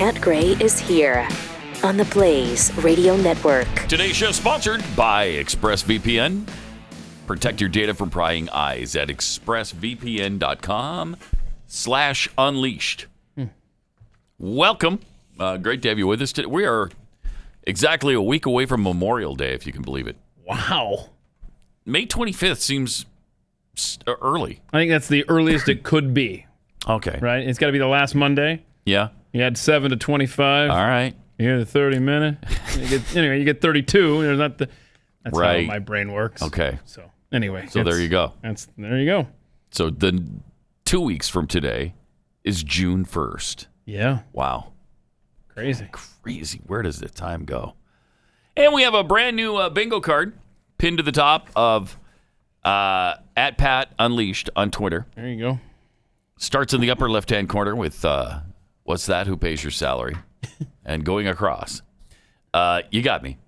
Pat Gray is here on the Blaze Radio Network. Today's show sponsored by ExpressVPN. Protect your data from prying eyes at expressvpn.com/unleashed. Welcome. Great to have you with us today. We are exactly a week away from Memorial Day, if you can believe it. Wow. May 25th seems early. I think that's the earliest it could be. Okay. Right? It's got to be the last Monday. Yeah. You had 7 to 25. All right. You had the 30 minute. You get 32. There's not the. That's right. how my brain works. Okay. So anyway. So there you go. There you go. So the 2 weeks from today is June 1st. Yeah. Wow. Crazy. Where does the time go? And we have a brand new bingo card pinned to the top of at Pat Unleashed on Twitter. There you go. Starts in the upper left-hand corner with what's that? Who pays your salary? And going across. You got me.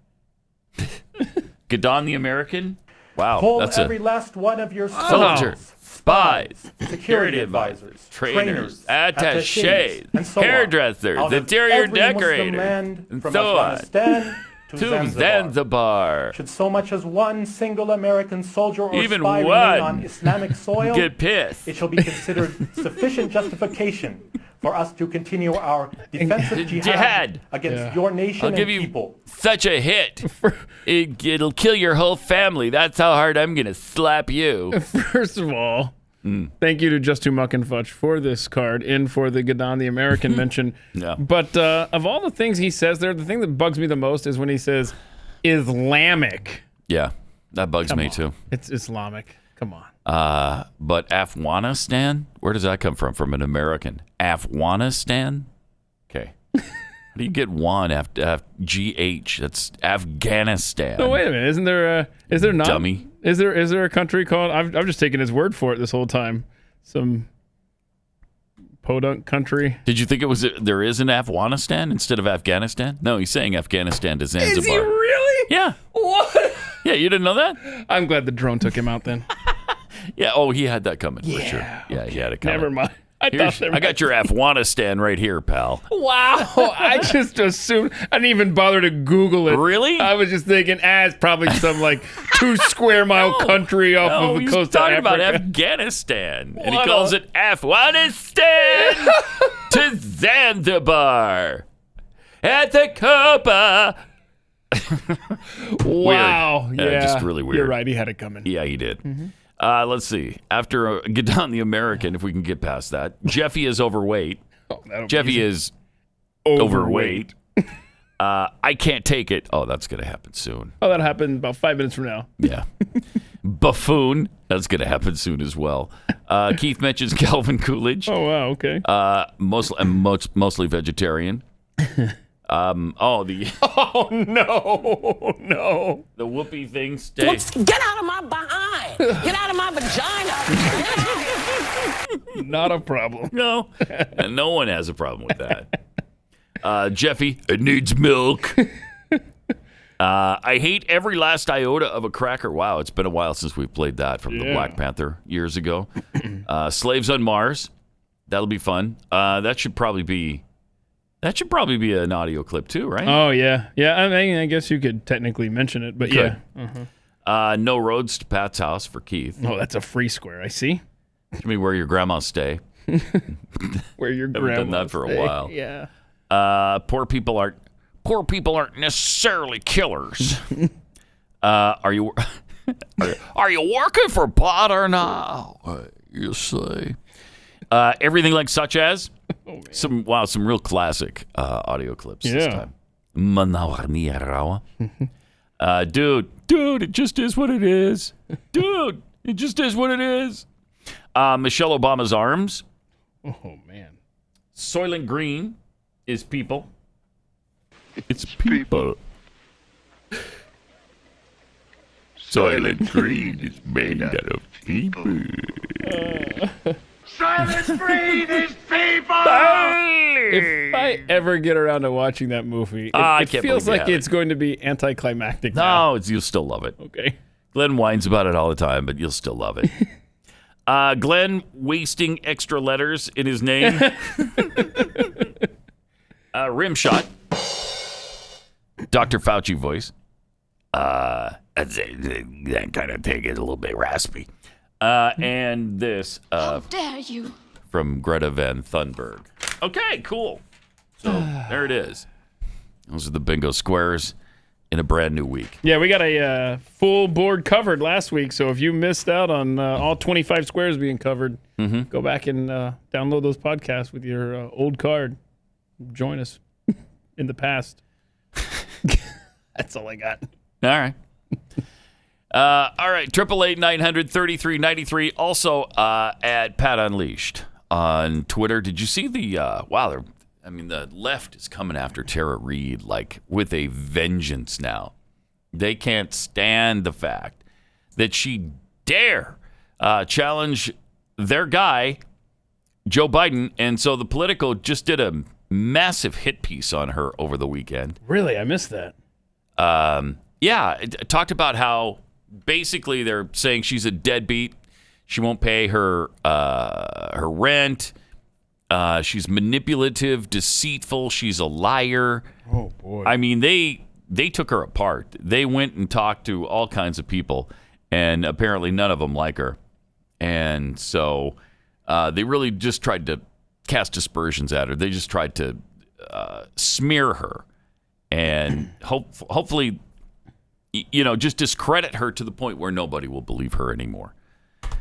Gadon the American. Wow. Pull that's every last one of your soldiers, spies, security advisors, trainers, attachés, and so hairdressers, on, interior decorators, and from so on. Afghanistan to To Zanzibar. Zanzibar. Should so much as one single American soldier or Even spy one remain on Islamic soil, get pissed. it shall be considered sufficient justification for us to continue our defensive jihad against your nation I'll give and you people. such a hit. It'll kill your whole family. That's how hard I'm going to slap you. First of all, thank you to Just Too Muck and Futch for this card and for the Gadon the American mention. Yeah. But of all the things he says there, the thing that bugs me the most is when he says Islamic. Yeah, that bugs me too. It's Islamic. Come on. But Afghanistan, where does that come from? From an American. Afghanistan? Okay. How do you get one after GH? That's Afghanistan. No, wait a minute. Is there not? Dummy. Is there a country called, I've just taken his word for it this whole time. Some podunk country. Did you think there is an Afghanistan instead of Afghanistan? No, he's saying Afghanistan to Zanzibar. Is he really? Yeah. What? Yeah, you didn't know that? I'm glad the drone took him out then. Yeah, he had that coming for sure. Yeah, he had it coming. Never mind. I got your Afghanistan right here, pal. Wow. I just assumed. I didn't even bother to Google it. Really? I was just thinking, it's probably some 2 square mile country off of the coast of Africa. He's talking about Afghanistan. And he calls it Afghanistan to Zanzibar at the Copa. Wow. Weird. Yeah, just really weird. You're right. He had it coming. Yeah, he did. Mm-hmm. Let's see. After Gadon the American, if we can get past that, Jeffy is overweight. Jeffy is overweight. I can't take it. Oh, that's going to happen soon. Oh, that'll happen about 5 minutes from now. Yeah. Buffoon. That's going to happen soon as well. Keith mentions Calvin Coolidge. Oh, wow. Okay. Mostly vegetarian. Oh no, the whoopee thing Get out of my behind. Get out of my vagina. Not a problem. No. And no one has a problem with that. Jeffy, it needs milk. I hate every last iota of a cracker. Wow, it's been a while since we played that from the Black Panther years ago. Slaves on Mars. That'll be fun. That should probably be an audio clip too, right? Oh, yeah. Yeah, I mean, I guess you could technically mention it, but yeah. Uh-huh. No roads to Pat's house for Keith. Oh, that's a free square, I see. I mean, where your grandma stay. Where your grandma Haven't done that for a while. Yeah. Poor people aren't necessarily killers. Are you working for pot or not? You say. Everything like such as some real classic audio clips this time. Dude, it just is what it is. Dude, it just is what it is. Michelle Obama's arms. Oh man. Soylent Green is people. It's people. Soylent Green is made out of people. Soylent Green is people! If I ever get around to watching that movie, it feels like it's going to be anticlimactic. No, you'll still love it. Okay. Glenn whines about it all the time, but you'll still love it. Glenn wasting extra letters in his name. Rim shot. Dr. Fauci voice. That kind of take it a little bit raspy. And this. How dare you? From Greta Van Thunberg. Okay, cool. So there it is. Those are the bingo squares in a brand new week. Yeah, we got a full board covered last week. So if you missed out on all 25 squares being covered, go back and download those podcasts with your old card. Join us in the past. That's all I got. All right. All right. 888-900-3393. Also at Pat Unleashed on Twitter. Did you see the the left is coming after Tara Reade like with a vengeance now. They can't stand the fact that she dare challenge their guy, Joe Biden. And so the Politico just did a massive hit piece on her over the weekend. Really? I missed that. It talked about how basically they're saying she's a deadbeat. She won't pay her rent. She's manipulative, deceitful. She's a liar. Oh, boy. I mean, they took her apart. They went and talked to all kinds of people, and apparently none of them like her. And so they really just tried to cast aspersions at her. They just tried to smear her and hopefully, just discredit her to the point where nobody will believe her anymore.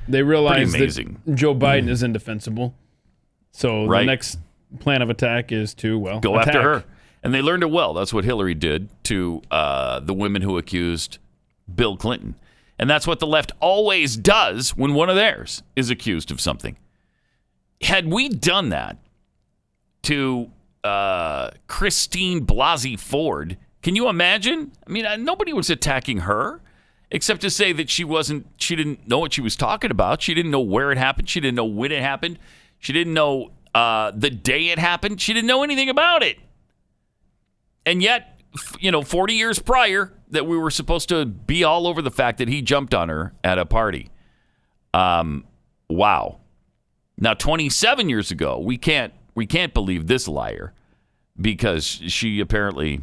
They realize that Joe Biden is indefensible. So the next plan of attack is to, go after her. And they learned it well. That's what Hillary did to the women who accused Bill Clinton. And that's what the left always does when one of theirs is accused of something. Had we done that to Christine Blasey Ford, can you imagine? I mean, nobody was attacking her except to say that she didn't know what she was talking about. She didn't know where it happened. She didn't know when it happened. She didn't know the day it happened. She didn't know anything about it. And yet, 40 years prior, that we were supposed to be all over the fact that he jumped on her at a party. Wow. Now, 27 years ago, we can't believe this liar because she apparently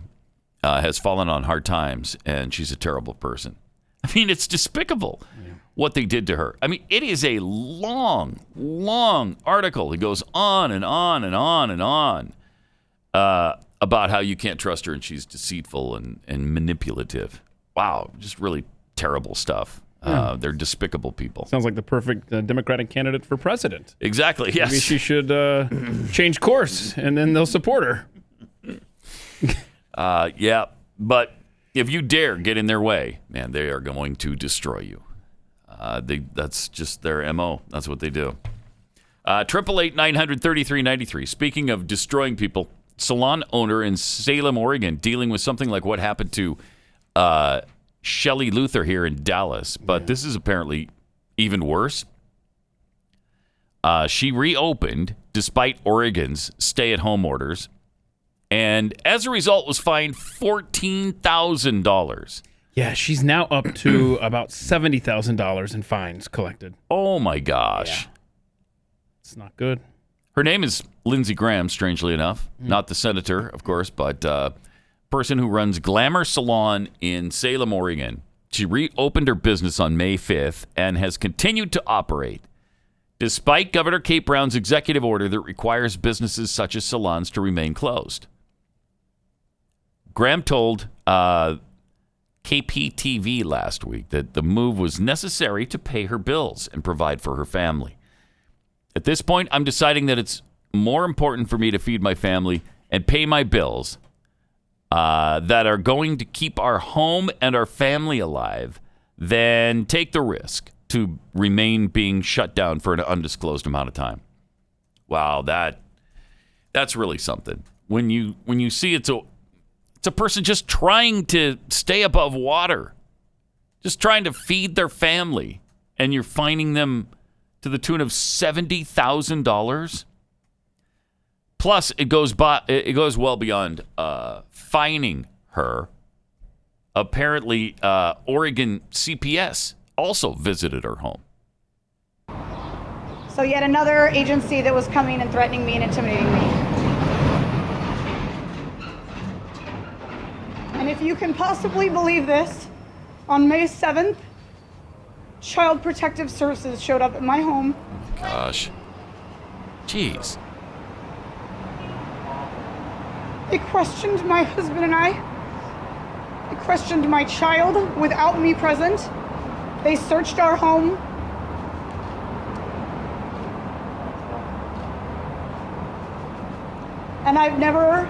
has fallen on hard times and she's a terrible person. I mean, it's despicable what they did to her. I mean, it is a long, long article. It goes on and on and on and on about how you can't trust her and she's deceitful and manipulative. Wow, just really terrible stuff. They're despicable people. Sounds like the perfect Democratic candidate for president. Exactly, yes. Maybe she should change course, and then they'll support her. Yeah, but if you dare get in their way, man, they are going to destroy you. That's just their MO. That's what they do. 888-900-3393. Speaking of destroying people, salon owner in Salem, Oregon, dealing with something like what happened to Shelley Luther here in Dallas, but this is apparently even worse. She reopened despite Oregon's stay-at-home orders, and as a result was fined $14,000. Yeah, she's now up to about $70,000 in fines collected. Oh, my gosh. Yeah. It's not good. Her name is Lindsey Graham, strangely enough. Not the senator, of course, but person who runs Glamour Salon in Salem, Oregon. She reopened her business on May 5th and has continued to operate despite Governor Kate Brown's executive order that requires businesses such as salons to remain closed. Graham told KPTV last week that the move was necessary to pay her bills and provide for her family. At this point, I'm deciding that it's more important for me to feed my family and pay my bills that are going to keep our home and our family alive than take the risk to remain being shut down for an undisclosed amount of time. Wow, that's really something. When you see it's a person just trying to stay above water, just trying to feed their family, and you're fining them to the tune of $70,000. Plus, it goes well beyond fining her. Apparently, Oregon CPS also visited her home. So yet another agency that was coming and threatening me and intimidating me. if you can possibly believe this, on May 7th, Child Protective Services showed up at my home. Gosh. Jeez. They questioned my husband and I. They questioned my child without me present. They searched our home. And I've never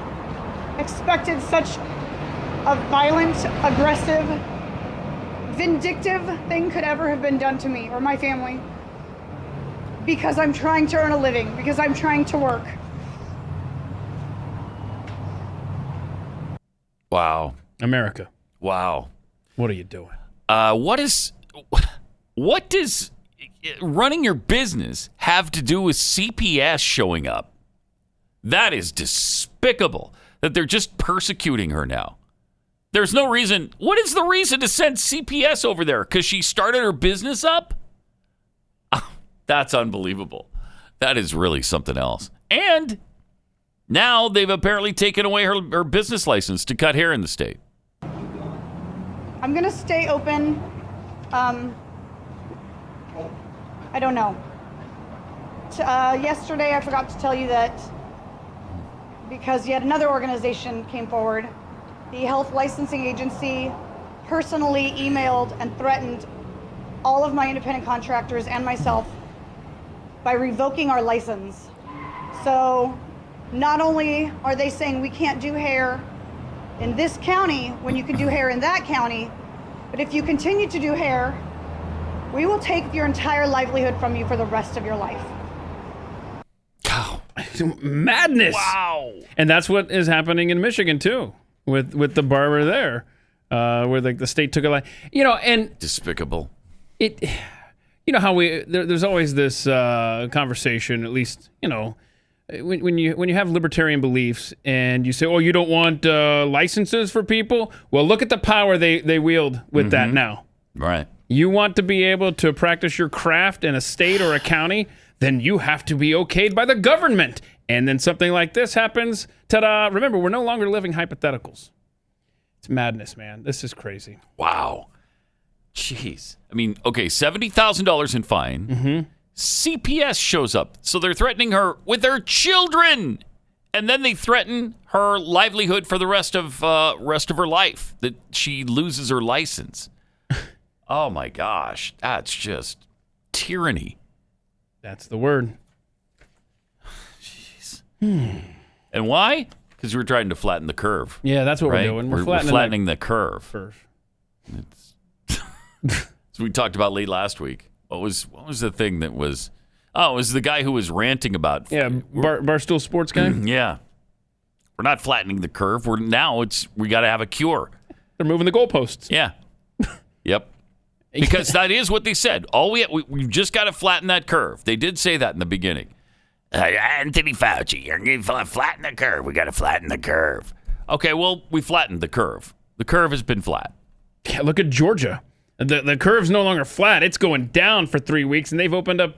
expected such a violent, aggressive, vindictive thing could ever have been done to me or my family. Because I'm trying to earn a living, because I'm trying to work. Wow. America. Wow. What are you doing? What does running your business have to do with CPS showing up? That is despicable that they're just persecuting her now. There's no reason. What is the reason to send CPS over there? Because she started her business up? That's unbelievable. That is really something else. And now they've apparently taken away her business license to cut hair in the state. I'm going to stay open. I don't know. Yesterday, I forgot to tell you that because yet another organization came forward. The Health Licensing Agency personally emailed and threatened all of my independent contractors and myself by revoking our license. So not only are they saying we can't do hair in this county when you can do hair in that county, but if you continue to do hair, we will take your entire livelihood from you for the rest of your life. Madness. Wow. And that's what is happening in Michigan too, with the barber there, where the state took a line. And despicable. It. You know how there's always this conversation, at least when you have libertarian beliefs and you say, oh, you don't want licenses for people. Well, look at the power they wield with that now. Right. You want to be able to practice your craft in a state or a county, then you have to be okayed by the government. And then something like this happens. Ta-da. Remember, we're no longer living hypotheticals. It's madness, man. This is crazy. Wow. Jeez. I mean, okay, $70,000 in fine. Mm-hmm. CPS shows up. So they're threatening her with her children. And then they threaten her livelihood for the rest of her life, that she loses her license. Oh, my gosh. That's just tyranny. That's the word. Jeez. And why? Because we're trying to flatten the curve. Yeah, that's what right? we're doing. We're flattening the curve. So we talked about late last week. What was the thing that was? Oh, it was the guy who was ranting about. Yeah, Barstool Sports guy. Yeah, we're not flattening the curve. We got to have a cure. They're moving the goalposts. Yeah. Yep. Because that is what they said. We've just got to flatten that curve. They did say that in the beginning. Anthony Fauci, you're going to flatten the curve. We got to flatten the curve. Okay, well, we flattened the curve. The curve has been flat. Yeah, look at Georgia. The curve's no longer flat. It's going down for 3 weeks, and they've opened up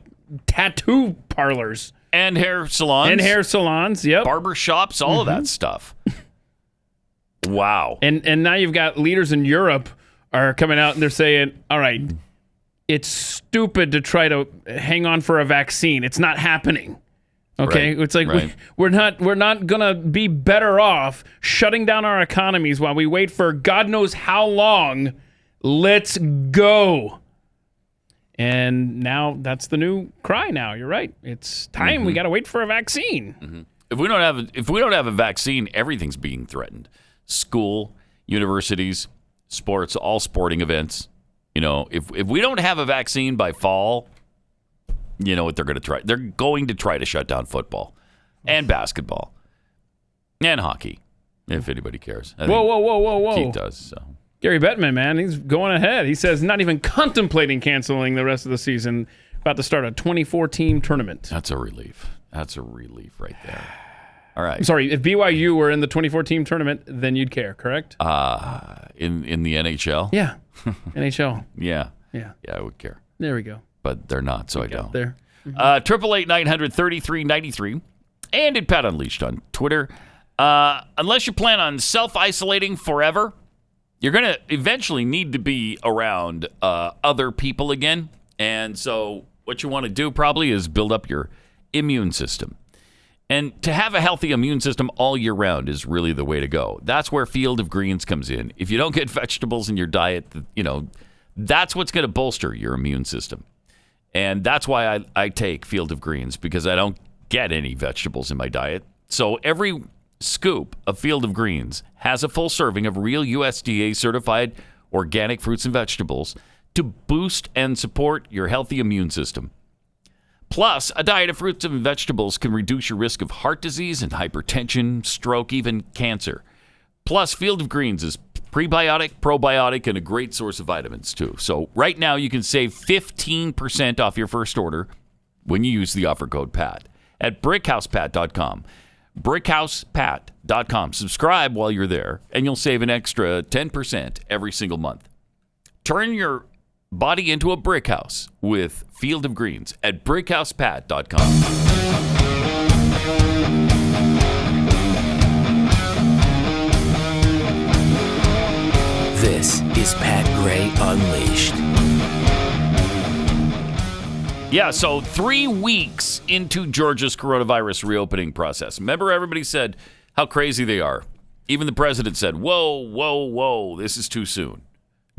tattoo parlors. And hair salons. Yep. Barber shops, all of that stuff. Wow. And now you've got leaders in Europe are coming out and they're saying, all right, it's stupid to try to hang on for a vaccine. It's not happening. Okay? Right. It's like we're not going to be better off shutting down our economies while we wait for God knows how long. Let's go. And now that's the new cry now. You're right. It's time. Mm-hmm. We got to wait for a vaccine. Mm-hmm. If we don't have a vaccine, everything's being threatened. School, universities, sports, all sporting events. If we don't have a vaccine by fall, you know what they're going to try? They're going to try to shut down football and basketball and hockey, if anybody cares. Whoa. Keith does, so. Gary Bettman, man, he's going ahead. He says not even contemplating canceling the rest of the season. About to start a 24-team tournament. That's a relief. That's a relief right there. All right. I'm sorry, if BYU were in the 24-team tournament, then you'd care, correct? In the NHL? Yeah. NHL. Yeah. Yeah. Yeah, I would care. There we go. But they're not, so I don't. There. 888-900-3393 and at Pat Unleashed on Twitter. Unless you plan on self-isolating forever, you're going to eventually need to be around other people again. And so what you want to do probably is build up your immune system. And to have a healthy immune system all year round is really the way to go. That's where Field of Greens comes in. If you don't get vegetables in your diet, that's what's going to bolster your immune system. And that's why I take Field of Greens, because I don't get any vegetables in my diet. So every scoop of Field of Greens has a full serving of real USDA certified organic fruits and vegetables to boost and support your healthy immune system. Plus, a diet of fruits and vegetables can reduce your risk of heart disease and hypertension, stroke, even cancer. Plus, Field of Greens is prebiotic, probiotic, and a great source of vitamins, too. So right now, you can save 15% off your first order when you use the offer code PAT at brickhousepat.com. brickhousepat.com. Subscribe while you're there, and you'll save an extra 10% every single month. Turn your body into a brick house with Field of Greens at brickhousepat.com. This is Pat Gray Unleashed. Yeah, so 3 weeks into Georgia's coronavirus reopening process. Remember, everybody said how crazy they are. Even the president said, whoa, this is too soon.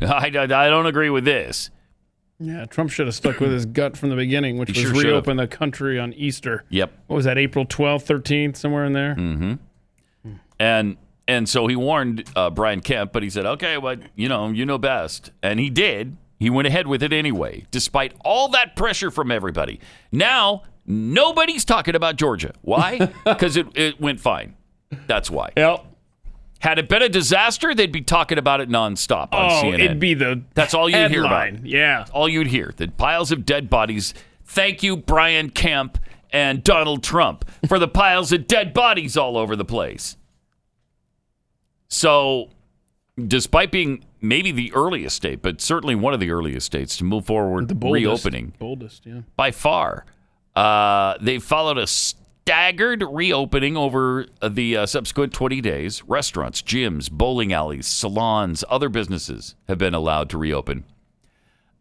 I don't agree with this. Yeah, Trump should have stuck with his gut from the beginning, which was reopen the country on Easter. Yep. What was that, April 12th, 13th, somewhere in there? Mm-hmm. And so he warned Brian Kemp, but he said, okay, well, you know best. And he did. He went ahead with it anyway, despite all that pressure from everybody. Now, nobody's talking about Georgia. Why? Because it went fine. That's why. Yep. Had it been a disaster, they'd be talking about it nonstop on CNN. It'd be the That's all you'd hear headline. about. Yeah. That's all you'd hear. The piles of dead bodies. Thank you, Brian Kemp and Donald Trump, for the piles of dead bodies all over the place. So, despite being maybe the earliest state, but certainly one of the earliest states to move forward reopening. Boldest, yeah. By far. They followed a staggered reopening over the subsequent 20 days. Restaurants, gyms, bowling alleys, salons, other businesses have been allowed to reopen.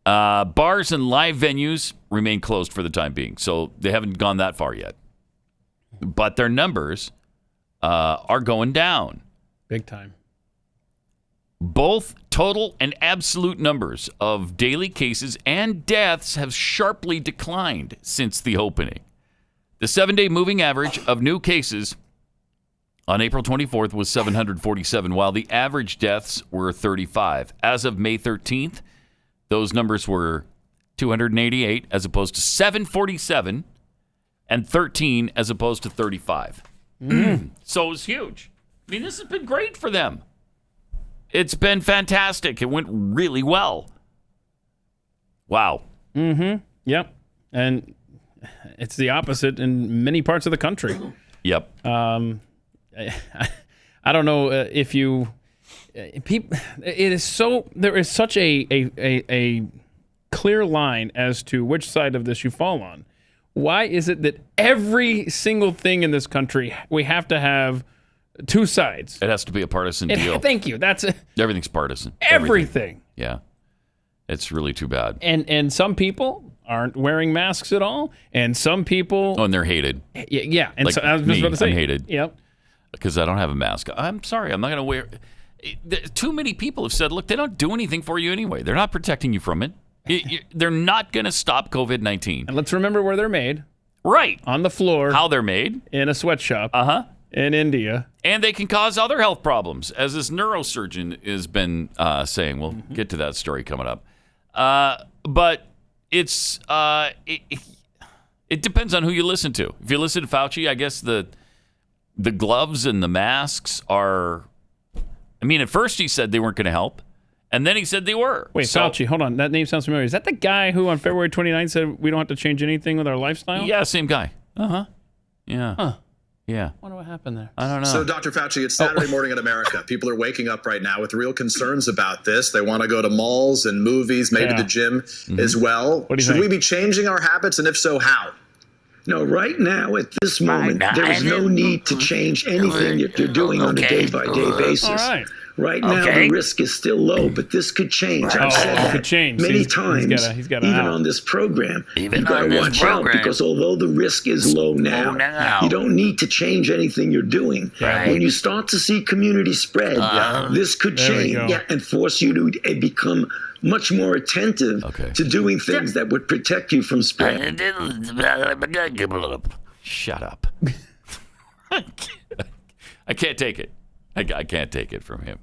Bars and live venues remain closed for the time being, so they haven't gone that far yet. But their numbers are going down. Big time. Both total and absolute numbers of daily cases and deaths have sharply declined since the opening. The 7-day moving average of new cases on April 24th was 747, while the average deaths were 35. As of May 13th, those numbers were 288 as opposed to 747 and 13 as opposed to 35. So it was huge. I mean, this has been great for them. It's been fantastic. It went really well. Wow. Mm-hmm. Yep. And it's the opposite in many parts of the country. Yep. I don't know if you people. It is so there is such a clear line as to which side of this you fall on. Why is it that every single thing in this country we have to have two sides? It has to be a partisan deal. Thank you. That's everything's partisan. Everything. Yeah. It's really too bad. And some people aren't wearing masks at all, and some people and they're hated. Yeah. And like so I was just about to say, I'm hated. Yep. Because I don't have a mask. I'm sorry. I'm not going to wear. Too many people have said, look, they don't do anything for you anyway. They're not protecting you from it. They're not going to stop COVID-19. And let's remember where they're made. Right. On the floor. How they're made. In a sweatshop. Uh-huh. In India. And they can cause other health problems, as this neurosurgeon has been saying. We'll get to that story coming up. But it's it depends on who you listen to. If you listen to Fauci, I guess the gloves and the masks are... I mean, at first he said they weren't going to help, and then he said they were. Wait, Fauci, hold on. That name sounds familiar. Is that the guy who on February 29th said we don't have to change anything with our lifestyle? Yeah, same guy. Uh-huh. Yeah. Huh. Yeah. I wonder what happened there. I don't know. So, Dr. Fauci, it's Saturday morning in America. People are waking up right now with real concerns about this. They want to go to malls and movies, maybe the gym as well. What do you Should think? we be changing our habits, and if so, how? No, right now, at this moment, there is no need to change anything that you're doing on a day-by-day basis. All right. Right now, the risk is still low, but this could change. I've said that many times, even on this program. You've got to watch out because although the risk is low now, you don't need to change anything you're doing. Right. When you start to see community spread, this could change and force you to become much more attentive to doing things that would protect you from spread. Shut up. I can't take it. I can't take it from him.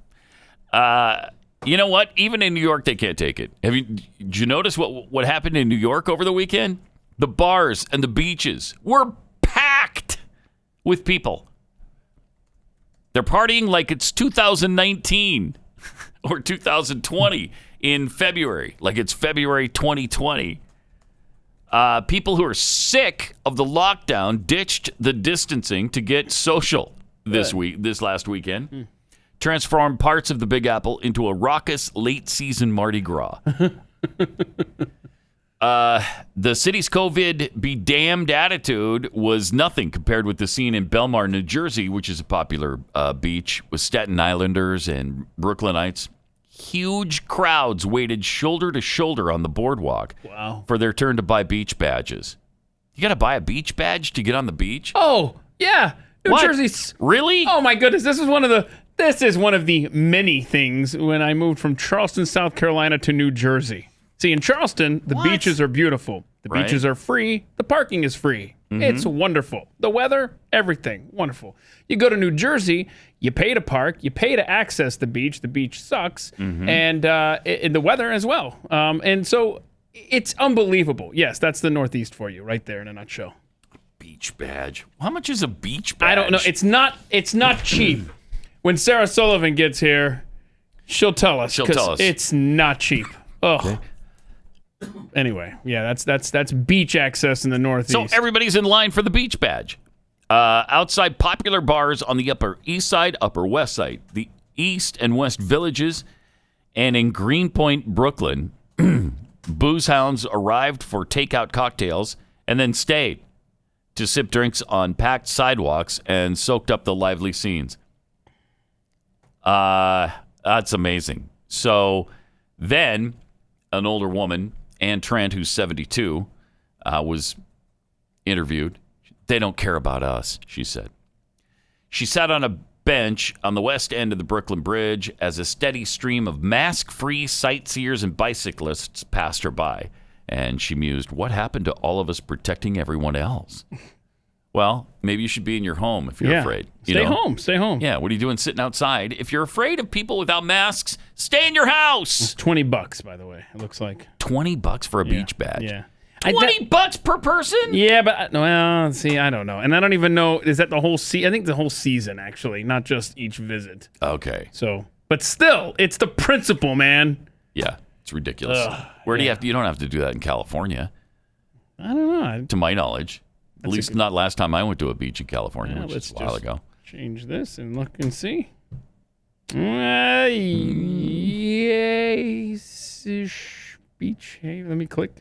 You know what? Even in New York, they can't take it. Did you notice what happened in New York over the weekend? The bars and the beaches were packed with people. They're partying like it's 2019 or 2020 in February, like it's February 2020. People who are sick of the lockdown ditched the distancing to get social this last weekend. Transformed parts of the Big Apple into a raucous late-season Mardi Gras. The city's COVID be damned attitude was nothing compared with the scene in Belmar, New Jersey, which is a popular beach with Staten Islanders and Brooklynites. Huge crowds waited shoulder to shoulder on the boardwalk for their turn to buy beach badges. You got to buy a beach badge to get on the beach? Oh, yeah. New Jersey's... Really? Oh, my goodness. This is one of the many things when I moved from Charleston, South Carolina to New Jersey. See, in Charleston, the beaches are beautiful. The beaches are free. The parking is free. Mm-hmm. It's wonderful. The weather, everything, wonderful. You go to New Jersey, you pay to park, you pay to access the beach. The beach sucks, and the weather as well. And so it's unbelievable. Yes, that's the Northeast for you right there in a nutshell. Beach badge. How much is a beach badge? I don't know. It's not cheap. When Sarah Sullivan gets here, she'll tell us. It's not cheap. Ugh. Okay. Anyway, yeah, that's beach access in the Northeast. So everybody's in line for the beach badge. Outside popular bars on the Upper East Side, Upper West Side, the East and West Villages, and in Greenpoint, Brooklyn, booze hounds arrived for takeout cocktails and then stayed to sip drinks on packed sidewalks and soaked up the lively scenes. That's amazing. So then an older woman, Ann Trent, who's 72, was interviewed. They don't care about us, she said. She sat on a bench on the west end of the Brooklyn Bridge as a steady stream of mask-free sightseers and bicyclists passed her by. And she mused, what happened to all of us protecting everyone else? Well, maybe you should be in your home if you're afraid. Stay home. Yeah, what are you doing sitting outside? If you're afraid of people without masks, stay in your house. It's $20, by the way, it looks like. $20 for a beach badge? Yeah. $20 per person? Yeah, but, well, see, I don't know. And I don't even know, is that the whole season? I think the whole season, actually, not just each visit. Okay. So, but still, it's the principle, man. Yeah, it's ridiculous. Where do you don't have to do that in California. I don't know. To my knowledge. At least not last time I went to a beach in California, which is a while ago. Change this and look and see. Yes, beach. Hey, let me click.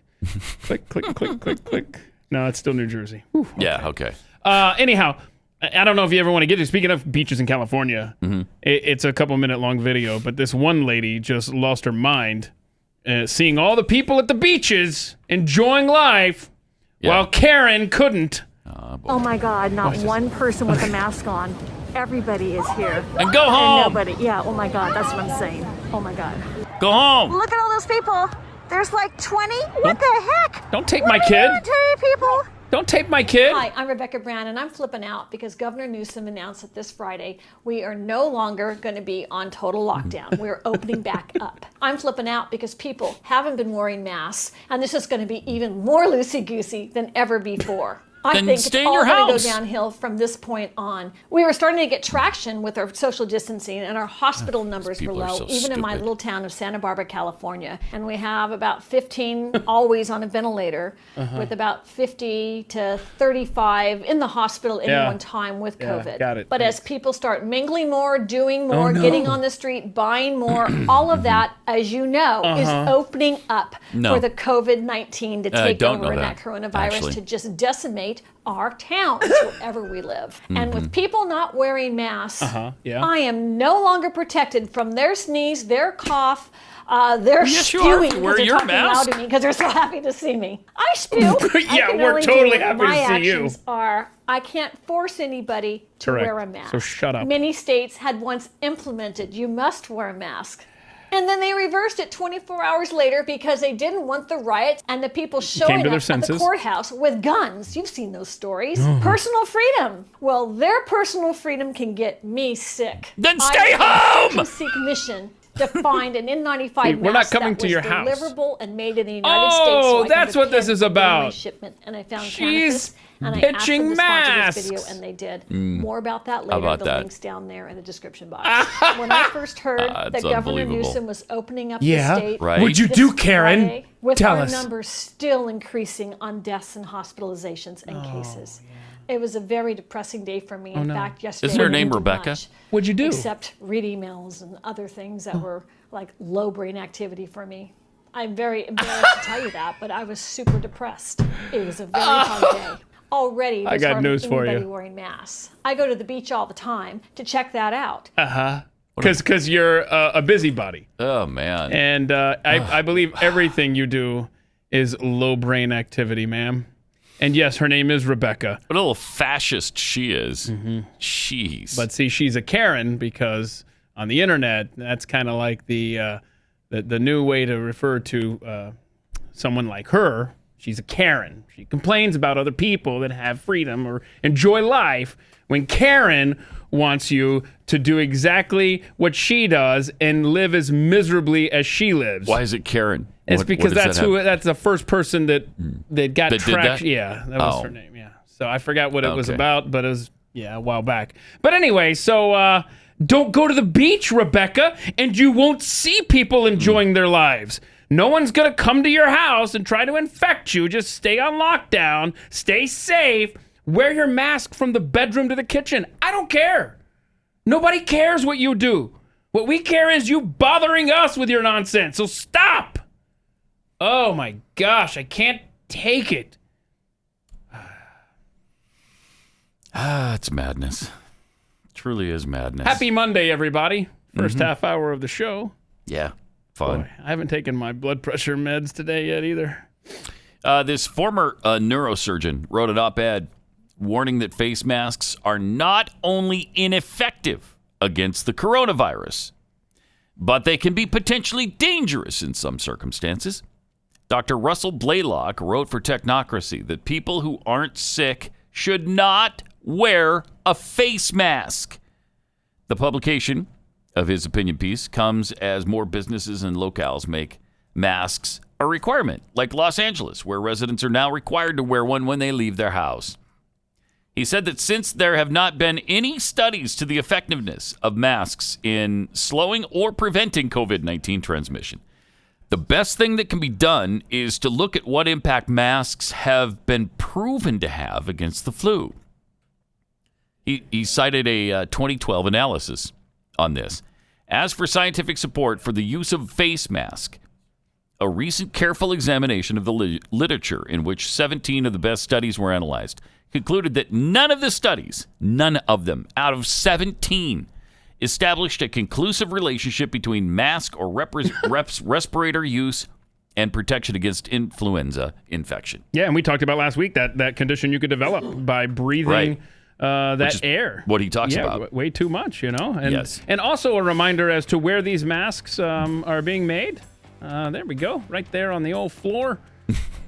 Click. No, it's still New Jersey. Whew, okay. Yeah, okay. Anyhow, I don't know if you ever want to get to. Speaking of beaches in California, it's a couple-minute long video, but this one lady just lost her mind seeing all the people at the beaches enjoying life. Yeah. While Karen couldn't. Oh my God, not one person with a mask on. Everybody is here. And go home. And nobody. Yeah, oh my God, that's what I'm saying. Oh my God. Go home. Look at all those people. There's like 20. What the heck? Don't take my kid. What are you doing to you people? Don't take my kid. Hi, I'm Rebecca Brown, and I'm flipping out because Governor Newsom announced that this Friday we are no longer going to be on total lockdown. We're opening back up. I'm flipping out because people haven't been wearing masks, and this is going to be even more loosey-goosey than ever before. I think it's all going to go downhill from this point on. We were starting to get traction with our social distancing, and our hospital numbers were low, even in my little town of Santa Barbara, California. And we have about 15 always on a ventilator, with about 50 to 35 in the hospital at any one time with COVID. Got it. But as people start mingling more, doing more, getting on the street, buying more, all of that, as you know, is opening up for the COVID-19 to take over and that coronavirus to just decimate dominate our towns wherever we live. And with people not wearing masks, I am no longer protected from their sneeze, their cough, they're spewing. Wear your mask. Loud to me because they're so happy to see me. I spew. We're totally happy to see you. My actions are, I can't force anybody to wear a mask. So shut up. Many states had once implemented, you must wear a mask. And then they reversed it 24 hours later because they didn't want the riots and the people showing up at the courthouse with guns. You've seen those stories. Personal freedom. Well, their personal freedom can get me sick. Then stay home! Seek mission to find an N95 We're not coming to your house. Deliverable and made in the United States. So that's what this is about. Shipment. And I found She's and I asked them to sponsor this video, and they did. More about that later. The link's down there in the description box. When I first heard that Governor Newsom was opening up the state, What'd you do, Karen? Friday, with Tell our us. numbers still increasing on deaths and hospitalizations and cases. It was a very depressing day for me. In fact, yesterday. Isn't her name Rebecca? What'd you do? Except read emails and other things that were like low brain activity for me. I'm very embarrassed to tell you that, but I was super depressed. It was a very hard day. Already, there's got hardly news for anybody you. wearing masks. I go to the beach all the time to check that out. Because you're a busybody. Oh, man. And I believe everything you do is low brain activity, ma'am. And yes, her name is Rebecca. What a little fascist she is. Jeez. But see, she's a Karen because on the internet, that's kind of like the new way to refer to someone like her. She's a Karen. She complains about other people that have freedom or enjoy life when Karen wants you to do exactly what she does and live as miserably as she lives. Why is it Karen? It's because that's the first person that got that tracked. did that? Yeah, that was her name. Yeah. So I forgot what it was about, but it was a while back. But anyway, so don't go to the beach, Rebecca, and you won't see people enjoying their lives. No one's going to come to your house and try to infect you. Just stay on lockdown, stay safe, wear your mask from the bedroom to the kitchen. I don't care. Nobody cares what you do. What we care is you bothering us with your nonsense. So stop. Oh my gosh, I can't take it. It's madness. It truly is madness. Happy Monday, everybody. First half hour of the show. Yeah, fun. Boy, I haven't taken my blood pressure meds today yet either. This former neurosurgeon wrote an op-ed warning that face masks are not only ineffective against the coronavirus, but they can be potentially dangerous in some circumstances. Dr. Russell Blaylock wrote for Technocracy that people who aren't sick should not wear a face mask. The publication of his opinion piece comes as more businesses and locales make masks a requirement, like Los Angeles, where residents are now required to wear one when they leave their house. He said that since there have not been any studies to the effectiveness of masks in slowing or preventing COVID-19 transmission, the best thing that can be done is to look at what impact masks have been proven to have against the flu. He cited a 2012 analysis on this. As for scientific support for the use of face mask, a recent careful examination of the literature in which 17 of the best studies were analyzed concluded that none of the studies, none of them out of 17, established a conclusive relationship between mask or respirator use and protection against influenza infection. Yeah, and we talked about last week that condition you could develop by breathing that air. What he talks about. Way too much, And, yes. And also a reminder as to where these masks are being made. There we go, right there on the old floor.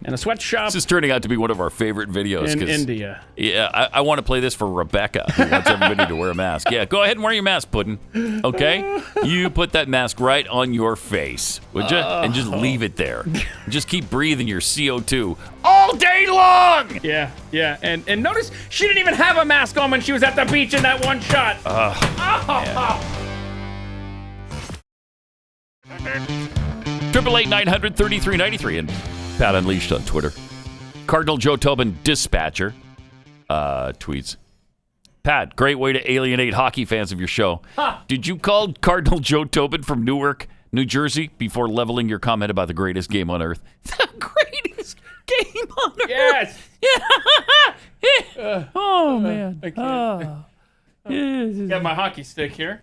In a sweatshop. This is turning out to be one of our favorite videos. In India. Yeah, I want to play this for Rebecca, who wants everybody to wear a mask. Yeah, go ahead and wear your mask, Puddin'. Okay? You put that mask right on your face, would you? And just leave it there. Just keep breathing your CO2 all day long! Yeah. And notice she didn't even have a mask on when she was at the beach in that one shot. Yeah. 888-900-3393 and Pat Unleashed on Twitter. Cardinal Joe Tobin Dispatcher tweets, Pat, great way to alienate hockey fans of your show. Did you call Cardinal Joe Tobin from Newark, New Jersey before leveling your comment about the greatest game on earth? The greatest Game on Earth. Yes. Oh, man. I can't. Got my hockey stick here.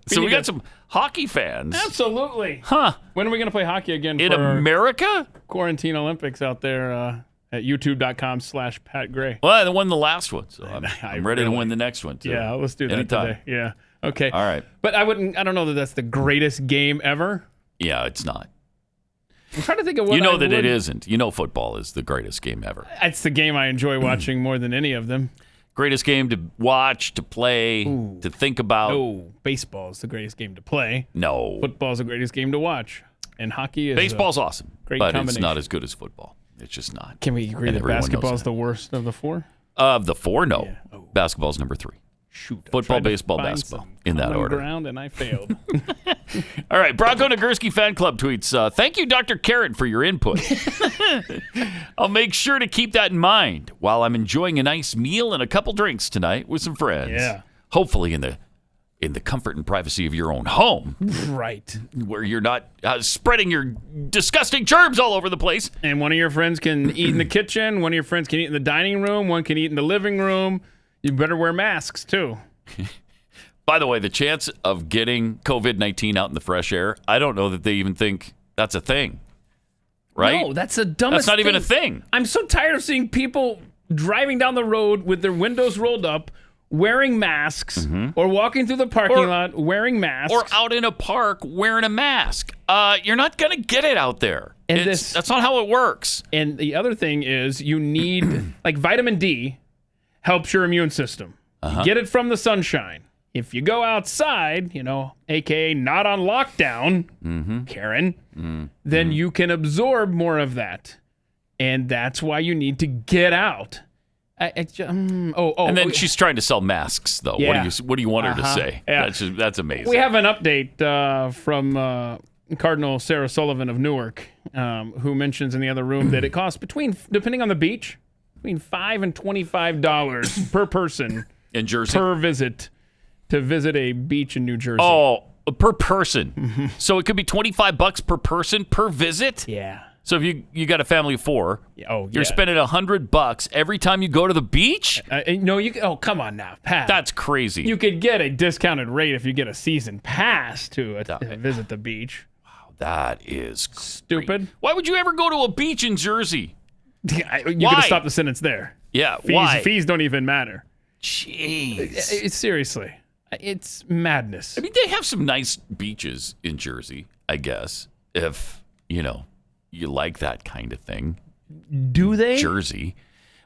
So we got some hockey fans. Absolutely. Huh. When are we going to play hockey again? In for America? Quarantine Olympics out there at youtube.com/Pat Gray. Well, I won the last one, so I'm ready to win the next one, too. Yeah, let's do that Anytime. today. Yeah. Okay. All right. But I don't know that that's the greatest game ever. Yeah, it's not. I'm trying to think of what You know that it isn't. You know football is the greatest game ever. It's the game I enjoy watching more than any of them. Greatest game to watch, to play, to think about. No, baseball is the greatest game to play. No. Football is the greatest game to watch. And hockey is Baseball's awesome, great but combination. it's not as good as football. It's just not. Can we agree And that everyone knows basketball's that. the worst of the four? Of the four, no. Yeah. Basketball's number 3. Shoot. Football, I tried to baseball, find basketball, some in that common order. ground, and I failed. All right, Bronco Nagurski Fan Club tweets, thank you, Dr. Carrot, for your input. I'll make sure to keep that in mind while I'm enjoying a nice meal and a couple drinks tonight with some friends. Yeah. Hopefully in the comfort and privacy of your own home. Right. Where you're not spreading your disgusting germs all over the place. And one of your friends can eat in the kitchen. One of your friends can eat in the dining room. One can eat in the living room. You better wear masks, too. By the way, the chance of getting COVID-19 out in the fresh air, I don't know that they even think that's a thing. Right? No, that's the dumbest That's not thing. even a thing. I'm so tired of seeing people driving down the road with their windows rolled up, wearing masks, or walking through the parking lot wearing masks. Or out in a park wearing a mask. You're not going to get it out there. And that's not how it works. And the other thing is you need, like vitamin D helps your immune system. You get it from the sunshine. If you go outside, AKA not on lockdown, Karen, then you can absorb more of that. And that's why you need to get out. And then she's trying to sell masks, though. Yeah. What do you want her to say? Yeah. That's amazing. We have an update from Cardinal Sarah Sullivan of Newark, who mentions in the other room that it costs depending on the beach, between $5 and $25 per person in Jersey per visit to visit a beach in New Jersey. Oh, per person. So it could be $25 per person per visit? Yeah. So if you got a family of 4, you're spending $100 every time you go to the beach? No, come on now, Pat. That's crazy. You could get a discounted rate if you get a season pass to visit the beach. Wow, that is stupid. Great. Why would you ever go to a beach in Jersey? You gotta stop the sentence there. Yeah, why? Fees don't even matter. Jeez. Seriously. It's madness. I mean, they have some nice beaches in Jersey, I guess, if, you like that kind of thing. Do they? Jersey.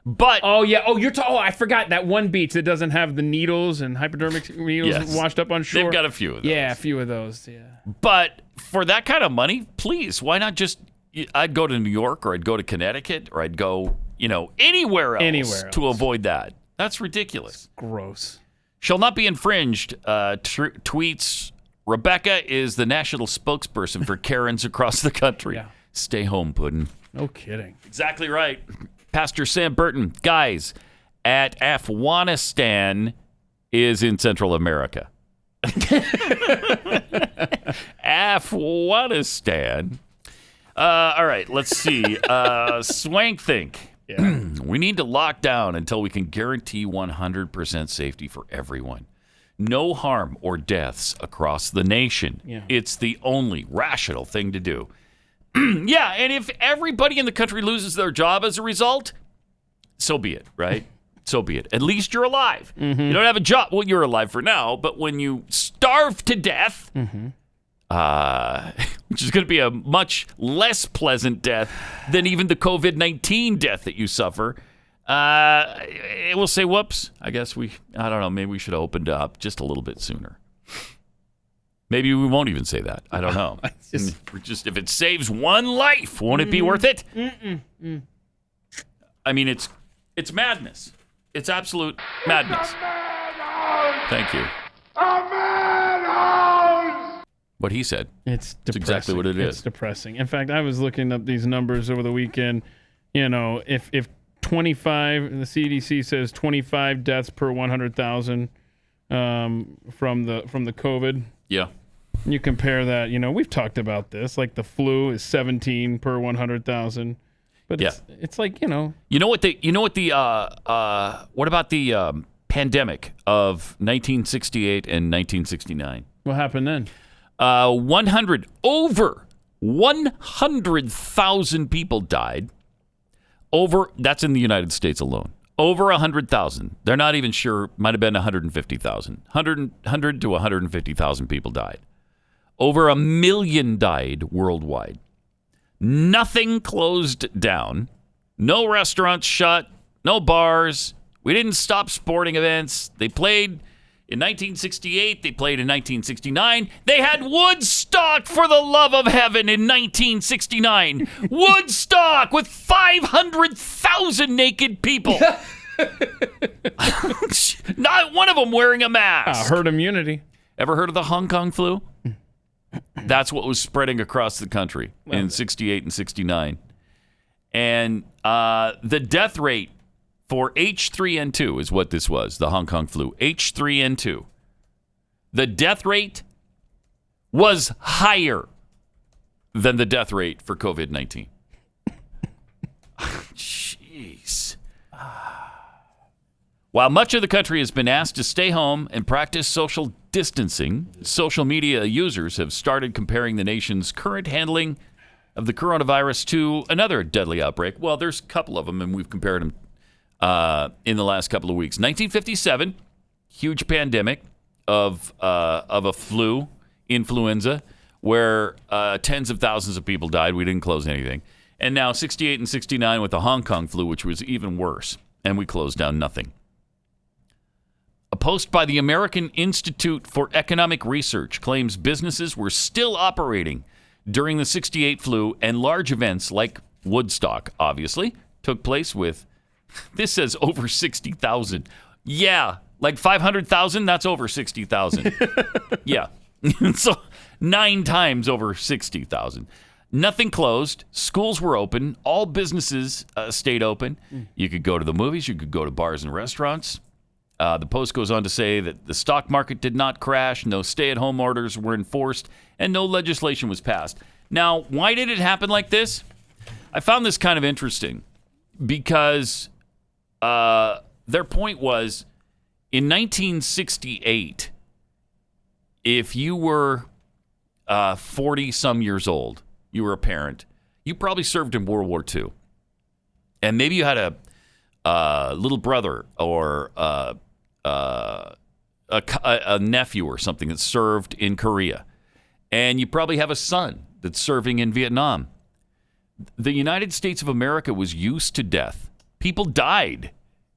But I forgot that one beach that doesn't have the needles and hypodermic needles washed up on shore. They've got a few of those. Yeah, a few of those. Yeah. But for that kind of money, please, why not just? I'd go to New York, or I'd go to Connecticut, or I'd go, anywhere else to avoid that. That's ridiculous. It's gross. Shall not be infringed. Tweets. Rebecca is the national spokesperson for Karens across the country. Yeah. Stay home, Puddin'. No kidding. Exactly right. Pastor Sam Burton, guys, at Afghanistan is in Central America. Afghanistan. All right, let's see. Swank think. Yeah. We need to lock down until we can guarantee 100% safety for everyone. No harm or deaths across the nation. Yeah. It's the only rational thing to do. Yeah, and if everybody in the country loses their job as a result, so be it, right? So be it. At least you're alive. Mm-hmm. You don't have a job. Well, you're alive for now, but when you starve to death, which is going to be a much less pleasant death than even the COVID-19 death that you suffer, it will say, whoops, I don't know, maybe we should have opened up just a little bit sooner. Maybe we won't even say that. I don't know. If it saves one life, won't it be worth it? I mean, it's madness. It's absolute madness. Thank you. What he said. It's depressing. That's exactly what it is. It's depressing. In fact, I was looking up these numbers over the weekend. If 25, the CDC says 25 deaths per 100,000 from the COVID. Yeah. You compare that, we've talked about this, like the flu is 17 per 100,000. But it's like, what about the pandemic of 1968 and 1969? What happened then? Over 100,000 people died. That's in the United States alone. Over 100,000. They're not even sure. Might have been 150,000. 100 to 150,000 people died. Over 1 million died worldwide. Nothing closed down. No restaurants shut. No bars. We didn't stop sporting events. They played in 1968. They played in 1969. They had Woodstock, for the love of heaven, in 1969. Woodstock with 500,000 naked people. Not one of them wearing a mask. Herd immunity. Ever heard of the Hong Kong flu? That's what was spreading across the country in 68 and 69. And the death rate for H3N2 is what this was, the Hong Kong flu. H3N2. The death rate was higher than the death rate for COVID-19. Jeez. While much of the country has been asked to stay home and practice social distancing, social media users have started comparing the nation's current handling of the coronavirus to another deadly outbreak. Well, there's a couple of them, and we've compared them in the last couple of weeks. 1957, huge pandemic of a flu, influenza, where tens of thousands of people died. We didn't close anything. And now 68 and 69 with the Hong Kong flu, which was even worse, and we closed down nothing. A post by the American Institute for Economic Research claims businesses were still operating during the 68 flu, and large events like Woodstock, obviously, took place with, this says over 60,000. Yeah, like 500,000, that's over 60,000. Yeah. So 9 times over 60,000. Nothing closed. Schools were open. All businesses stayed open. You could go to the movies. You could go to bars and restaurants. The Post goes on to say that the stock market did not crash, no stay-at-home orders were enforced, and no legislation was passed. Now, why did it happen like this? I found this kind of interesting because their point was, in 1968, if you were 40-some years old, you were a parent, you probably served in World War II. And maybe you had a little brother or a nephew or something that served in Korea. And you probably have a son that's serving in Vietnam. The United States of America was used to death. People died.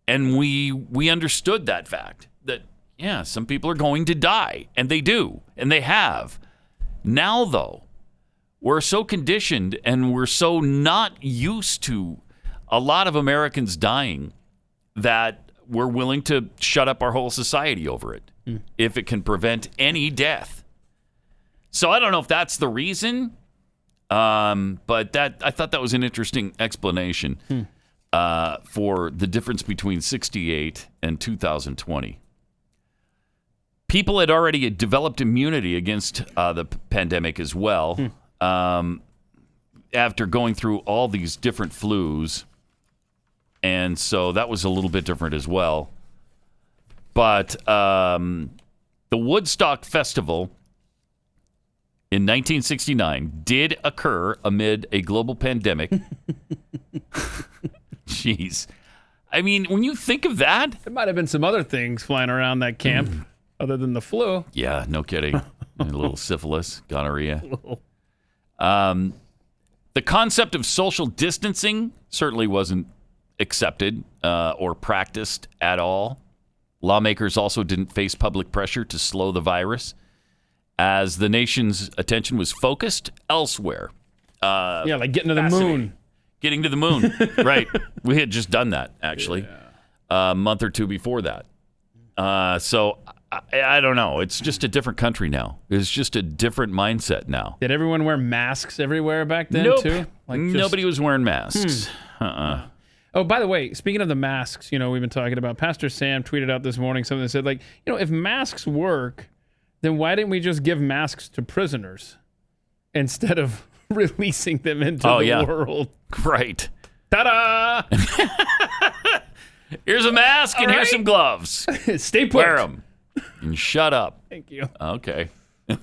And we understood that fact. That, yeah, some people are going to die. And they do. And they have. Now, though, we're so conditioned and we're so not used to a lot of Americans dying that we're willing to shut up our whole society over it if it can prevent any death. So I don't know if that's the reason, but I thought that was an interesting explanation for the difference between 68 and 2020. People had already developed immunity against the pandemic as well after going through all these different flus. And so that was a little bit different as well. But the Woodstock Festival in 1969 did occur amid a global pandemic. Jeez. I mean, when you think of that. There might have been some other things flying around that camp other than the flu. Yeah, no kidding. A little syphilis, gonorrhea. The concept of social distancing certainly wasn't accepted or practiced at all. Lawmakers also didn't face public pressure to slow the virus as the nation's attention was focused elsewhere. Yeah, like getting to the moon. Getting to the moon, right. We had just done that, actually, a month or two before that. So I don't know. It's just a different country now. It's just a different mindset now. Did everyone wear masks everywhere back then, nope. too? Like nobody was wearing masks. Oh, by the way, speaking of the masks, we've been talking about, Pastor Sam tweeted out this morning something that said, like, if masks work, then why didn't we just give masks to prisoners instead of releasing them into the world? Right. Ta-da! Here's a mask and here's some gloves. Stay put. Wear them. And shut up. Thank you. Okay.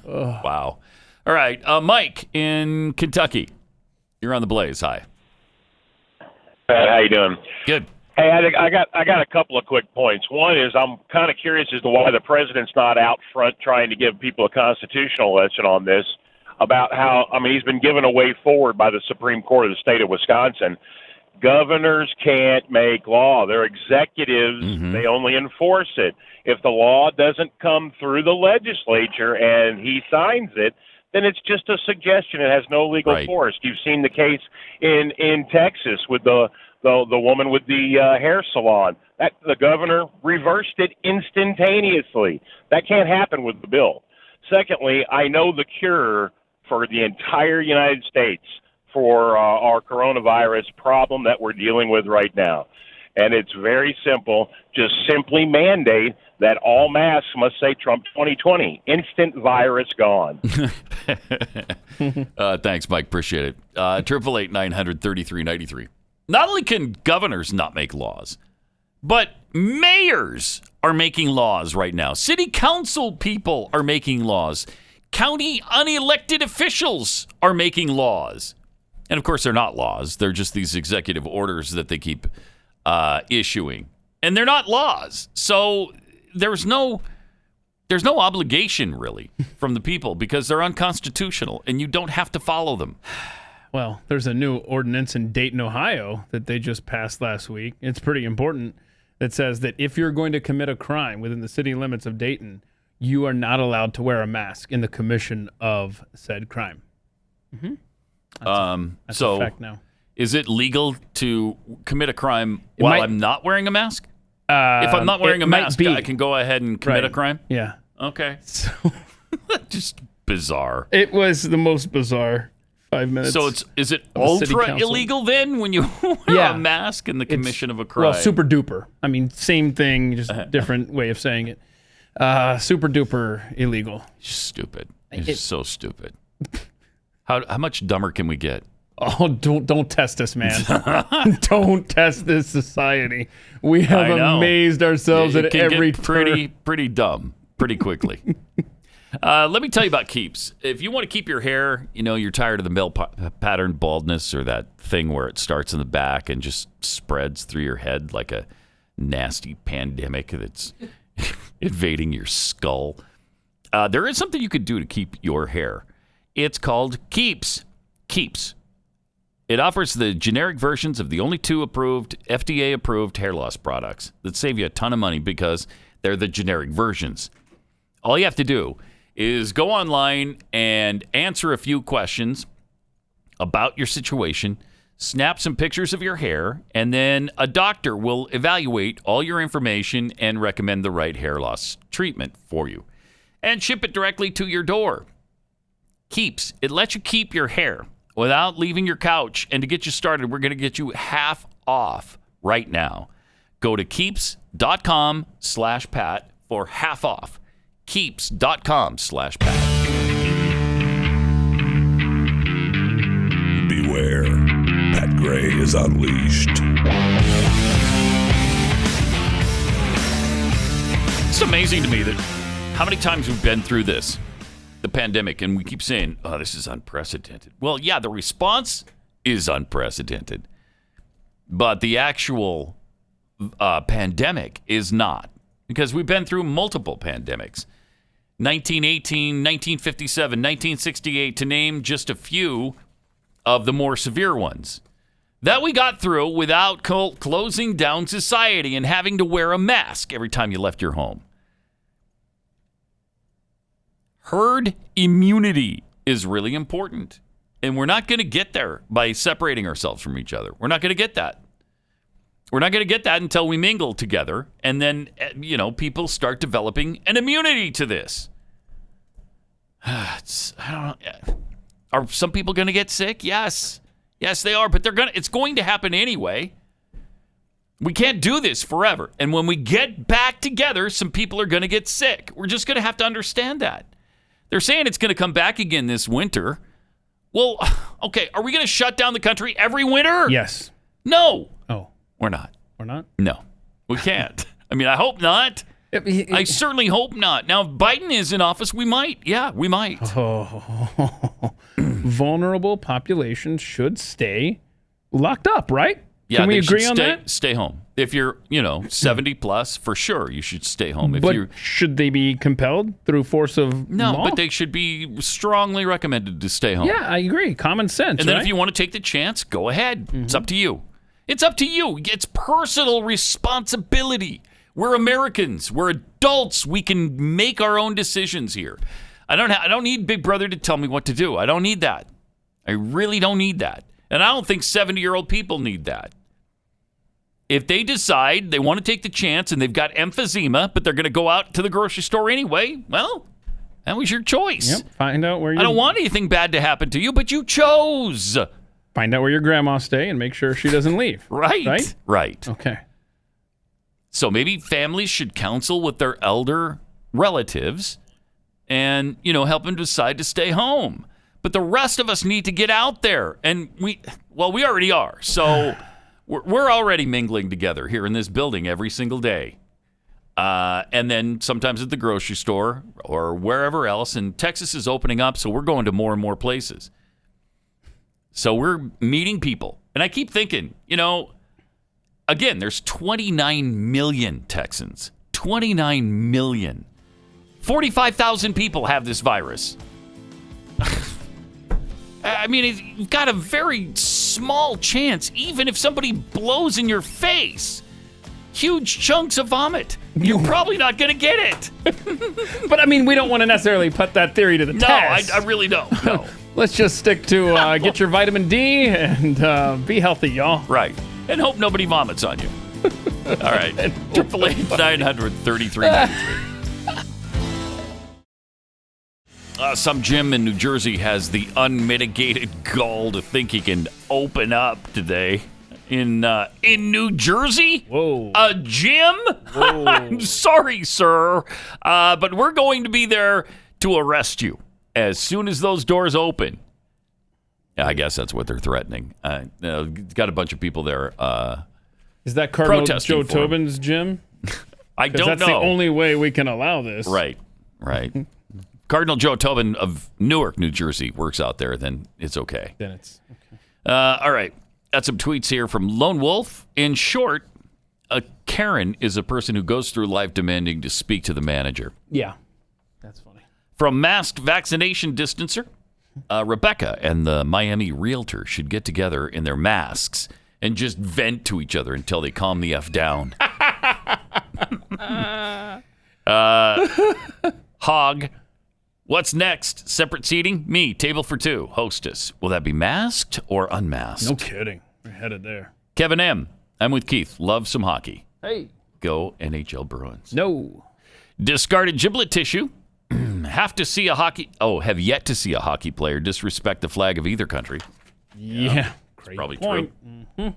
Wow. All right. Mike in Kentucky. You're on the Blaze. Hi. How you doing? Good. Hey, I got a couple of quick points. One is I'm kind of curious as to why the president's not out front trying to give people a constitutional lesson on this about how, he's been given a way forward by the Supreme Court of the state of Wisconsin. Governors can't make law. They're executives. They only enforce it. If the law doesn't come through the legislature and he signs it, then it's just a suggestion. It has no legal force. You've seen the case in Texas with the woman with the hair salon. That the governor reversed it instantaneously. That can't happen with the bill. Secondly, I know the cure for the entire United States for our coronavirus problem that we're dealing with right now. And it's very simple. Just simply mandate that all masks must say Trump 2020. Instant virus gone. Thanks, Mike. Appreciate it. 888-900-3393. Not only can governors not make laws, but mayors are making laws right now. City council people are making laws. County unelected officials are making laws. And, of course, they're not laws. They're just these executive orders that they keep issuing. And they're not laws. So there's no obligation, really, from the people because they're unconstitutional, and you don't have to follow them. Well, there's a new ordinance in Dayton, Ohio that they just passed last week. It's pretty important. That says that if you're going to commit a crime within the city limits of Dayton, you are not allowed to wear a mask in the commission of said crime. That's a fact now. Is it legal to commit a crime while I'm not wearing a mask? If I'm not wearing a mask, I can go ahead and commit a crime? Yeah. Okay. So just bizarre. It was the most bizarre 5 minutes. So is it ultra illegal then when you wear a mask in the commission of a crime? Well, super duper. Same thing, just different way of saying it. Super duper illegal. Stupid. It's so stupid. How much dumber can we get? Oh, don't test us, man. Don't test this society. We have amazed ourselves at every turn. Pretty dumb pretty quickly. Let me tell you about Keeps. If you want to keep your hair, you're tired of the male pattern baldness or that thing where it starts in the back and just spreads through your head like a nasty pandemic that's invading your skull. There is something you could do to keep your hair. It's called Keeps. Keeps. It offers the generic versions of the only 2 approved, FDA-approved hair loss products that save you a ton of money because they're the generic versions. All you have to do is go online and answer a few questions about your situation, snap some pictures of your hair, and then a doctor will evaluate all your information and recommend the right hair loss treatment for you and ship it directly to your door. Keeps. It lets you keep your hair without leaving your couch. And to get you started, we're going to get you half off right now. Go to keeps.com/Pat for half off. Keeps.com/Pat. Beware. Pat Gray is unleashed. It's amazing to me that how many times we've been through this. The pandemic, and we keep saying, oh, this is unprecedented. Well, yeah, the response is unprecedented, but the actual pandemic is not, because we've been through multiple pandemics. 1918, 1957, 1968, to name just a few of the more severe ones that we got through without closing down society and having to wear a mask every time you left your home. Herd immunity is really important, and we're not going to get there by separating ourselves from each other. We're not going to get that. We're not going to get that until we mingle together, and then, people start developing an immunity to this. I don't know. Are some people going to get sick? Yes. Yes, they are, but it's going to happen anyway. We can't do this forever, and when we get back together, some people are going to get sick. We're just going to have to understand that. They're saying it's going to come back again this winter. Well, okay, are we going to shut down the country every winter? Yes. No. Oh. We're not. We're not? No. We can't. I mean, I hope not. I certainly hope not. Now, if Biden is in office, we might. Yeah, we might. Vulnerable populations should stay locked up, right? Yeah, Can we agree on that? Stay home. If you're, 70 plus, for sure, you should stay home. But should they be compelled through force of No, law? but they should be strongly recommended to stay home. Yeah, I agree. Common sense, And then right? if you want to take the chance, go ahead. It's up to you. It's up to you. It's personal responsibility. We're Americans. We're adults. We can make our own decisions here. I don't need Big Brother to tell me what to do. I don't need that. I really don't need that. And I don't think 70-year-old people need that. If they decide they want to take the chance and they've got emphysema, but they're going to go out to the grocery store anyway, well, that was your choice. Yep. Find out where I don't want anything bad to happen to you, but you chose. Find out where your grandma stay and make sure she doesn't leave. Right. Okay. So maybe families should counsel with their elder relatives and, help them decide to stay home. But the rest of us need to get out there. And we already are. So we're already mingling together here in this building every single day. And then sometimes at the grocery store or wherever else. And Texas is opening up, so we're going to more and more places. So we're meeting people. And I keep thinking, again, there's 29 million Texans. 29 million. 45,000 people have this virus. I mean, you've got a very small chance, even if somebody blows in your face. Huge chunks of vomit. You're probably not going to get it. But, I mean, we don't want to necessarily put that theory to the test. No, I really don't. No. Let's just stick to get your vitamin D and be healthy, y'all. Right. And hope nobody vomits on you. All right. 888-900-3393. Some gym in New Jersey has the unmitigated gall to think he can open up today. In New Jersey? Whoa. A gym? Whoa. I'm sorry, sir. But we're going to be there to arrest you as soon as those doors open. I guess that's what they're threatening. Got a bunch of people there. Is that Cardinal Joe Tobin's gym? I don't know. That's the only way we can allow this. Right. Cardinal Joe Tobin of Newark, New Jersey, works out there. Then it's okay. Then it's okay. All right. Got some tweets here from Lone Wolf. In short, a Karen is a person who goes through life demanding to speak to the manager. Yeah. That's funny. From masked vaccination distancer, Rebecca and the Miami realtor should get together in their masks and just vent to each other until they calm the F down. Hog. What's next? Separate seating? Me, table for two, hostess. Will that be masked or unmasked? No kidding. We're headed there. Kevin M. I'm with Keith. Love some hockey. Hey. Go NHL Bruins. No. Discarded giblet tissue. Have yet to see a hockey player disrespect the flag of either country. Yeah. Great probably point. true.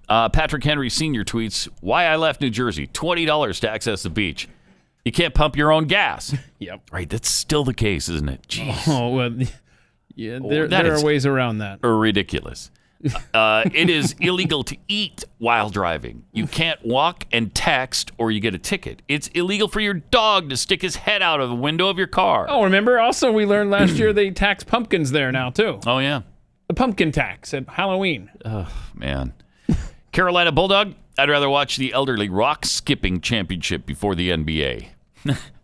Patrick Henry Sr. tweets, why I left New Jersey. $20 to access the beach. You can't pump your own gas. Yep. Right, that's still the case, isn't it? Jeez. Oh, well, yeah, there are ways around that. Ridiculous. It is illegal to eat while driving. You can't walk and text or you get a ticket. It's illegal for your dog to stick his head out of the window of your car. Oh, remember? Also, we learned last year they tax pumpkins there now, too. Oh, yeah. The pumpkin tax at Halloween. Oh, man. Carolina Bulldog, I'd rather watch the elderly rock skipping championship before the NBA.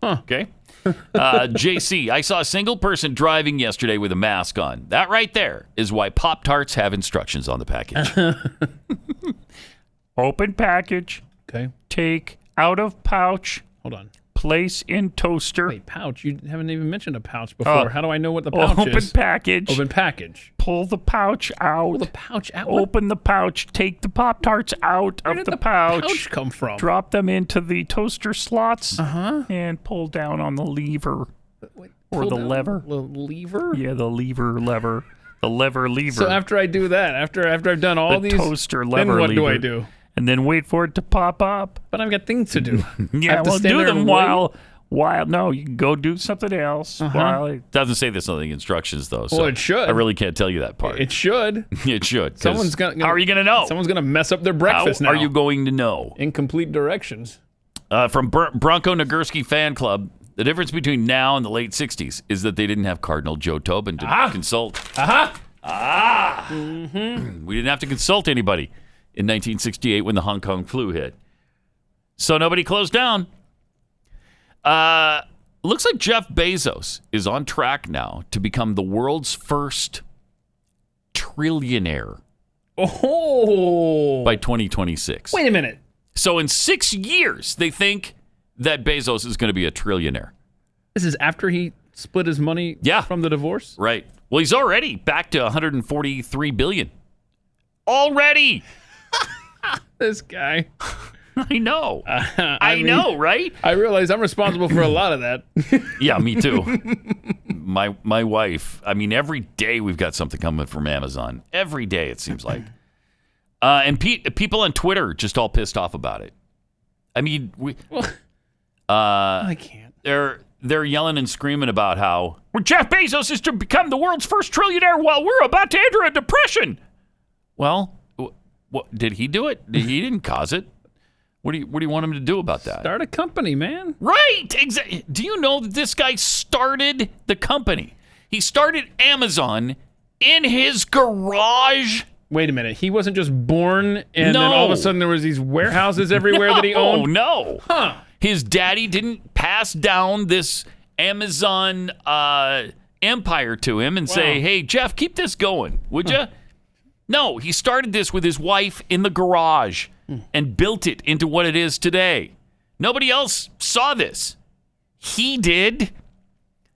Okay. JC, I saw a single person driving yesterday with a mask on. That right there is why Pop-Tarts have instructions on the package. Open package. Okay. Take out of pouch. Hold on. Place in toaster. Wait, pouch? You haven't even mentioned a pouch before. How do I know what the pouch open is? Package. Open package. Pull the pouch out. Pull the pouch out? Open the pouch. Take the Pop-Tarts out Where of did the pouch. pouch come from? Drop them into the toaster slots. Uh-huh. And pull down on the lever. Or Pull the down lever. The lever? Yeah, the lever. The lever. So after I do that, after I've done all these, toaster lever then what lever. do I do? And then wait for it to pop up. But I've got things to do. Yeah, well, do them while While no, you can go do something else. While it doesn't say this on the instructions though. So Well, it should. I really can't tell you that part. It should. It should. 'Cause Someone's gonna. How are you going to know? Someone's gonna mess up their breakfast How now. are you going to know? Incomplete directions. From Bronco Nagurski fan club, the difference between now and the late 60s is that they didn't have Cardinal Joe Tobin to consult. Mm-hmm. We didn't have to consult anybody in 1968 when the Hong Kong flu hit. So nobody closed down. Looks like Jeff Bezos is on track now to become the world's first trillionaire. Oh. By 2026. Wait a minute. So in 6 years, they think that Bezos is going to be a trillionaire. This is after he split his money from the divorce? Right. Well, he's already back to $143 billion. Already. This guy. I know. I know, right? I realize I'm responsible for a lot of that. Yeah, me too. My wife. I mean, every day we've got something coming from Amazon. Every day, it seems like. And people on Twitter just all pissed off about it. I mean, I can't. They're yelling and screaming about how Jeff Bezos is to become the world's first trillionaire while we're about to enter a depression. Well, what did he do it? He didn't cause it. What do you want him to do about that? Start a company, man. Right. Exactly. Do you know that this guy started the company? He started Amazon in his garage. Wait a minute. He wasn't just born and then all of a sudden there was these warehouses everywhere that he owned? Oh, no. Huh. His daddy didn't pass down this Amazon empire to him and say, hey, Jeff, keep this going, would you? No, he started this with his wife in the garage and built it into what it is today. Nobody else saw this. He did.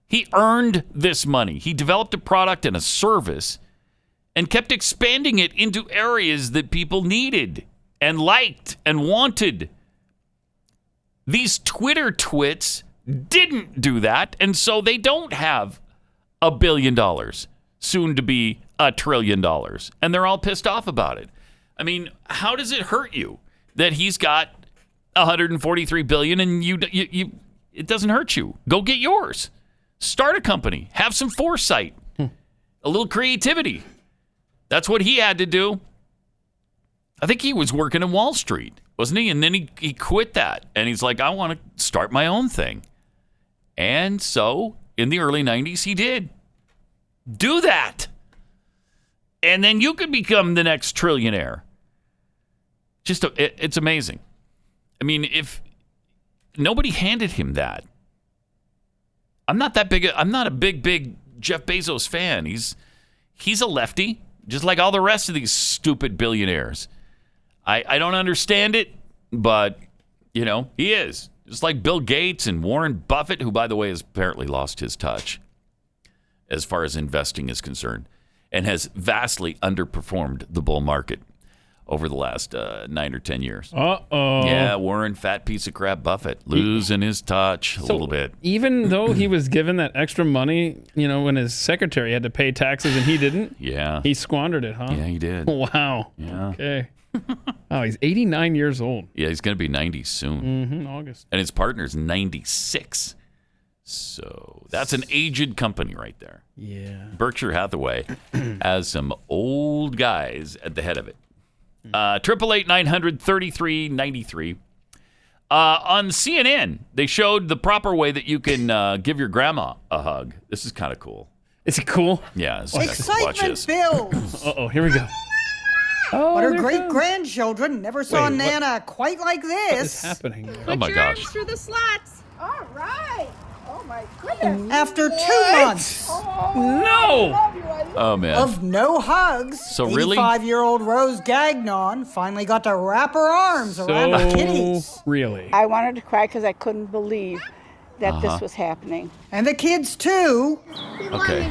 He earned this money. He developed a product and a service and kept expanding it into areas that people needed and liked and wanted. These Twitter twits didn't do that, and so they don't have $1 billion, soon to be $1 trillion, and they're all pissed off about it. I mean, how does it hurt you that he's got $143 billion and you it doesn't hurt you? Go get yours. Start a company. Have some foresight. A little creativity. That's what he had to do. I think he was working in Wall Street, wasn't he? And then he quit that. And he's like, I want to start my own thing. And so in the early 90s, he did. Do that. And then you could become the next trillionaire. It's amazing. I mean, if nobody handed him that, I'm not that big. I'm not a big Jeff Bezos fan. He's a lefty, just like all the rest of these stupid billionaires. I don't understand it, but he is. Just like Bill Gates and Warren Buffett, who, by the way, has apparently lost his touch as far as investing is concerned and has vastly underperformed the bull market over the last 9 or 10 years. Uh-oh. Yeah, Warren, fat piece of crap Buffett, losing his touch a little bit. Even though he was given that extra money, when his secretary had to pay taxes and he didn't, he squandered it, huh? Yeah, he did. Wow. Yeah. Okay. Oh, he's 89 years old. Yeah, he's going to be 90 soon. Mm-hmm, August. And his partner's 96. So that's an aged company right there. Yeah. Berkshire Hathaway has some old guys at the head of it. 888-900-3393. On CNN, they showed the proper way that you can give your grandma a hug. This is kind of cool. Is it cool? Yeah. Excitement builds. Uh-oh, here we go. But her great-grandchildren never saw Nana quite like this. What is happening there? Oh, my gosh. Through the slots. All right. Oh, my goodness. After 2 months. No. Oh, man. Of no hugs, So really? 85-year-old Rose Gagnon finally got to wrap her arms around the kitties. Really? I wanted to cry because I couldn't believe that this was happening. And the kids, too. Okay.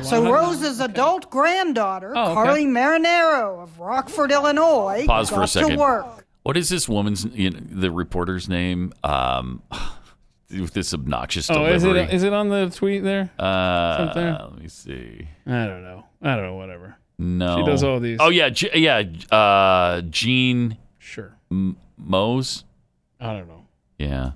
So Rose's adult granddaughter, Carly Marinero of Rockford, Illinois, Pause for a got second. to work. What is this woman's, the reporter's name? With this obnoxious delivery. Is it on the tweet there? Let me see. I don't know. Whatever. No. She does all these. Oh, yeah. Jeanne Sure. Moos. I don't know. Yeah.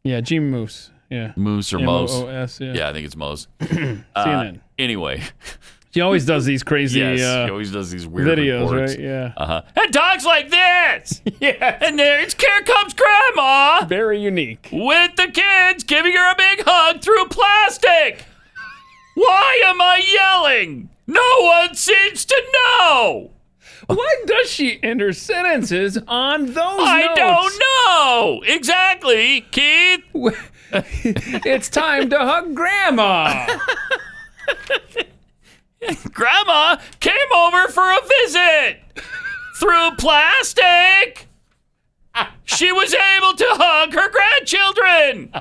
Yeah, Jeanne Moos. Yeah. Moos or Moos. M-O-O-S, yeah. Yeah, I think it's Moos. CNN. Anyway. She always does these crazy she always does these weird videos, reports. right? Yeah. And dogs like this. Yeah. And here comes Grandma. Very unique. With the kids giving her a big hug through plastic. Why am I yelling? No one seems to know. Why does she end her sentences on those I notes? don't know. Exactly, Keith. It's time to hug Grandma. Grandma came over for a visit through plastic. She was able to hug her grandchildren.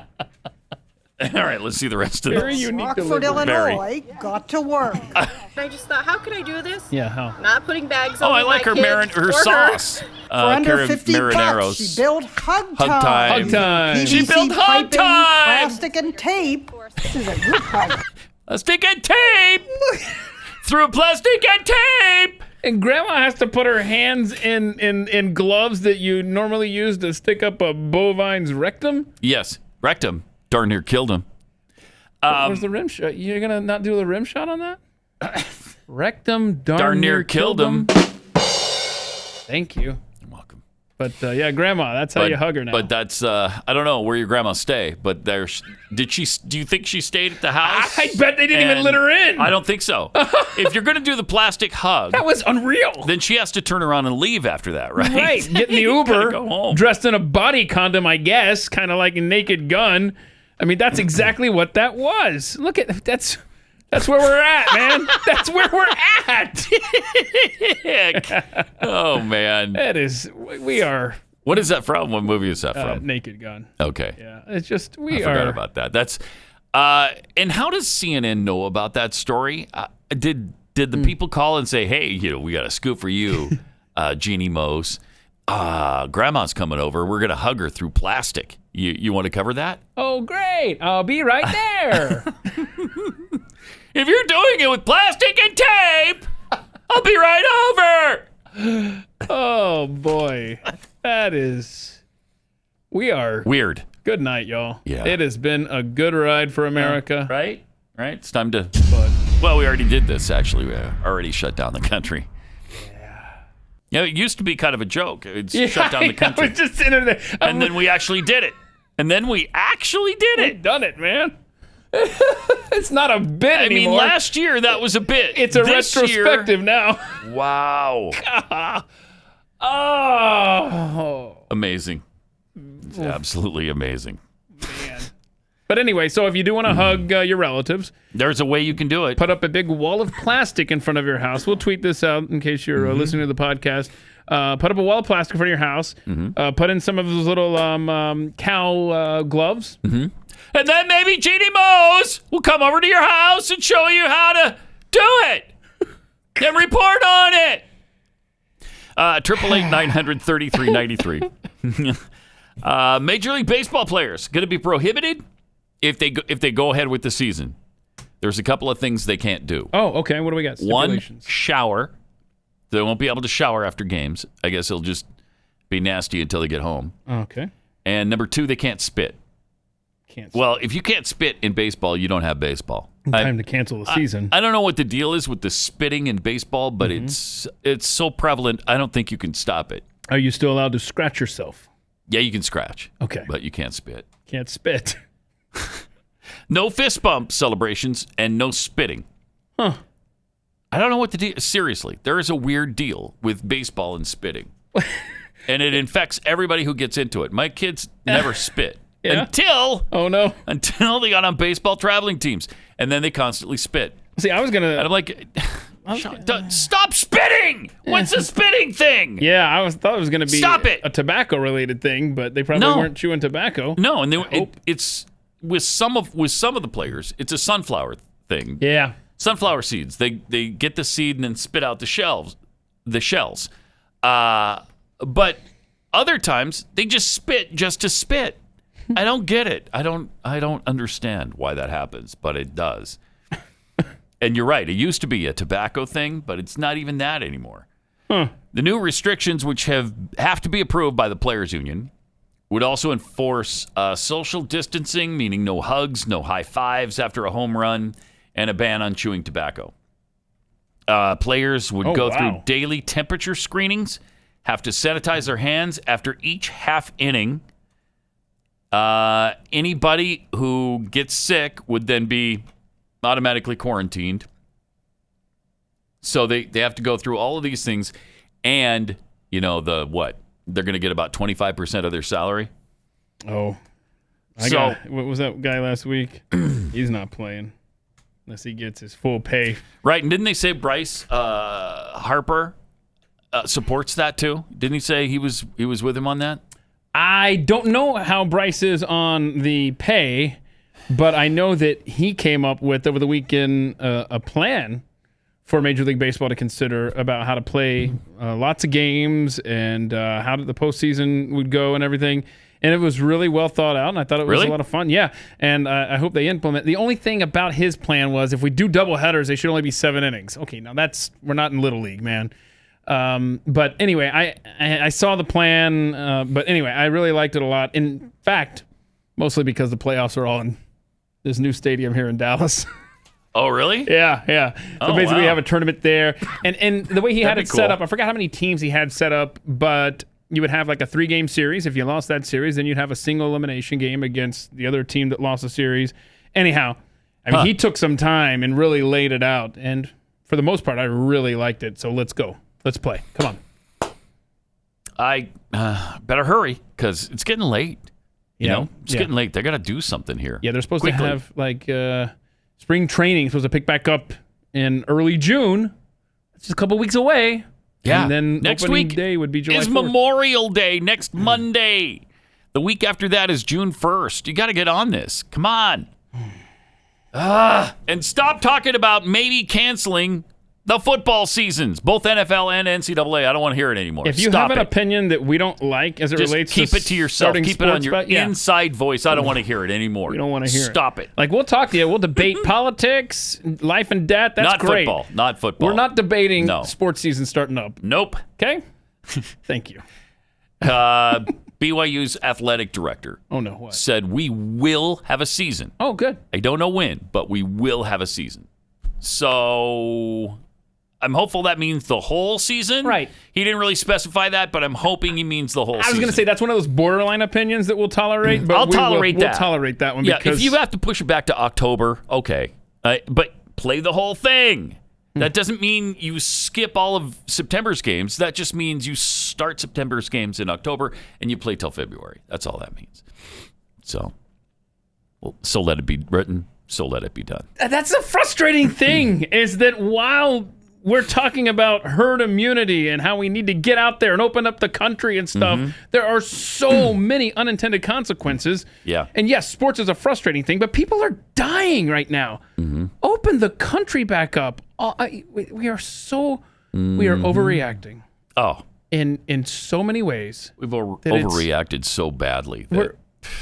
All right, let's see the rest of this. Very unique Rockford, delivery. Illinois, got to work. I just thought, how can I do this? Yeah, how? Not putting bags Oh, on I like her her sauce. For under 50 bucks, she built Hug Time. Hug Time. PVC She built Hug piping, Time. Plastic and tape. This is a good hug. Plastic and tape. Through plastic and tape. And Grandma has to put her hands in gloves that you normally use to stick up a bovine's rectum? Yes, rectum. Darn near killed him. Where's the rim shot? You're going to not do the rim shot on that? Rectum darn near killed him. Thank you. You're welcome. But yeah, Grandma, that's how you hug her now. But that's I don't know where your grandma stay. But do you think she stayed at the house? I bet they didn't even let her in. I don't think so. If you're going to do the plastic hug, that was unreal. Then she has to turn around and leave after that, right? Right. Get in the Uber, go home. dressed in a body condom, I guess, kind of like a Naked Gun. I mean, that's exactly what that was. Look at that's where we're at, man. That's where we're at. Oh man, we are. What is that from? What movie is that from? Naked Gun. Okay. Yeah, it's just I forgot about that. That's and how does CNN know about that story? Did the people call and say, "Hey, we got a scoop for you, Jeanne Moos. Grandma's coming over. We're gonna hug her through plastic. You want to cover that?" Oh, great! I'll be right there. If you're doing it with plastic and tape, I'll be right over. Oh boy, we are weird. Good night, y'all. Yeah. It has been a good ride for America. Right? It's time to. Well, we already did this. Actually, we already shut down the country. Yeah, it used to be kind of a joke. It's shut down the country. Just sitting there. And then we actually did it. We've done it, man. It's not a bit anymore. I mean, last year that was a bit. It's a retrospective now. Wow. Oh. Amazing. It's absolutely amazing. Man. But anyway, so if you do want to hug your relatives, there's a way you can do it. Put up a big wall of plastic in front of your house. We'll tweet this out in case you're listening to the podcast. Put up a wall of plastic in front of your house. Put in some of those little cow gloves. And then maybe Jeanne Moos will come over to your house and show you how to do it. And report on it. 888-900-3393. Major League Baseball players going to be prohibited if they go ahead with the season. There's a couple of things they can't do. Oh, okay. What do we got? One, shower. They won't be able to shower after games. I guess it'll just be nasty until they get home. Okay. And number 2, they can't spit. Well, if you can't spit in baseball, you don't have baseball. Time to cancel the season. I don't know what the deal is with the spitting in baseball, but it's so prevalent, I don't think you can stop it. Are you still allowed to scratch yourself? Yeah, you can scratch. Okay. But you can't spit. Can't spit. No fist bump celebrations and no spitting. Huh. I don't know what to do. Seriously, there is a weird deal with baseball and spitting. And it infects everybody who gets into it. My kids never spit. Yeah? Until they got on baseball traveling teams, and then they constantly spit. See, I was gonna. And I'm like, stop spitting! What's the spitting thing? Yeah, thought it was gonna be Stop it! A tobacco-related thing, but they probably weren't chewing tobacco. No, and it's with some of the players, it's a sunflower thing. Yeah, sunflower seeds. They get the seed and then spit out the shells. But other times they just spit just to spit. I don't get it. I don't understand why that happens, but it does. And you're right. It used to be a tobacco thing, but it's not even that anymore. Huh. The new restrictions, which have to be approved by the Players Union, would also enforce social distancing, meaning no hugs, no high fives after a home run, and a ban on chewing tobacco. Players would go through daily temperature screenings, have to sanitize their hands after each half inning. Anybody who gets sick would then be automatically quarantined. So they have to go through all of these things, and they're going to get about 25% of their salary. Oh, what was that guy last week? He's not playing unless he gets his full pay. Right, and didn't they say Bryce Harper supports that too? Didn't he say he was with him on that? I don't know how Bryce is on the pay, but I know that he came up with over the weekend a plan for Major League Baseball to consider about how to play lots of games and how the postseason would go and everything. And it was really well thought out, and I thought it was a lot of fun. Yeah, and I hope they implement. The only thing about his plan was if we do double headers, they should only be 7 innings. Okay, now we're not in Little League, man. But anyway, I saw the plan, but anyway, I really liked it a lot. In fact, mostly because the playoffs are all in this new stadium here in Dallas. Oh, really? Yeah. So basically, we have a tournament there. And the way he had it set up, I forgot how many teams he had set up, but you would have like a 3-game series. If you lost that series, then you'd have a single elimination game against the other team that lost the series. Anyhow, I mean, he took some time and really laid it out. And for the most part, I really liked it. So let's go. Let's play. Come on. I better hurry because it's getting late. It's getting late. They got to do something here. Yeah, they're supposed to have like... spring training is supposed to pick back up in early June. It's just a couple weeks away. Yeah. And then next opening week day would be July 4th. Memorial Day next Monday. The week after that is June 1st. You got to get on this. Come on. And stop talking about maybe canceling the football seasons, both NFL and NCAA. I don't want to hear it anymore. If you have an opinion that we don't like as it relates keep to it to yourself. Keep it on your bet, inside voice. I don't want to hear it anymore. We don't want to hear it. Stop it. Like, we'll talk to you. We'll debate politics, life and death. That's not great. Not football. We're not debating sports season starting up. Nope. Okay? Thank you. BYU's athletic director said we will have a season. Oh, good. I don't know when, but we will have a season. So... I'm hopeful that means the whole season. Right. He didn't really specify that, but I'm hoping he means the whole season. I was going to say that's one of those borderline opinions that we'll tolerate. But I'll tolerate that. We'll tolerate that one. Yeah, because... if you have to push it back to October, okay. But play the whole thing. That doesn't mean you skip all of September's games. That just means you start September's games in October and you play till February. That's all that means. So let it be written. So let it be done. That's a frustrating thing is that while we're talking about herd immunity and how we need to get out there and open up the country and stuff, there are so many unintended consequences. Yeah. And yes, sports is a frustrating thing, but people are dying right now. Open the country back up. We are overreacting. Oh. In so many ways. We've overreacted so badly.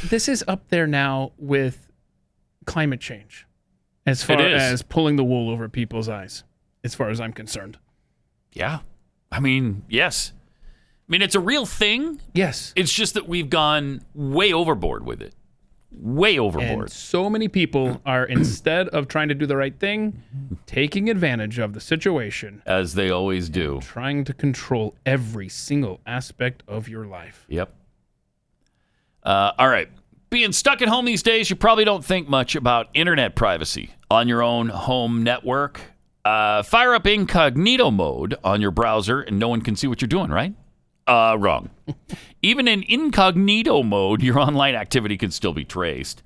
This is up there now with climate change as far as pulling the wool over people's eyes. As far as I'm concerned. Yeah. I mean, yes. I mean, it's a real thing. Yes. It's just that we've gone way overboard with it. Way overboard. And so many people are, instead of trying to do the right thing, taking advantage of the situation. As they always do. Trying to control every single aspect of your life. Yep. All right. Being stuck at home these days, you probably don't think much about internet privacy on your own home network. Fire up incognito mode on your browser and no one can see what you're doing, right? Wrong. Even in incognito mode, your online activity can still be traced.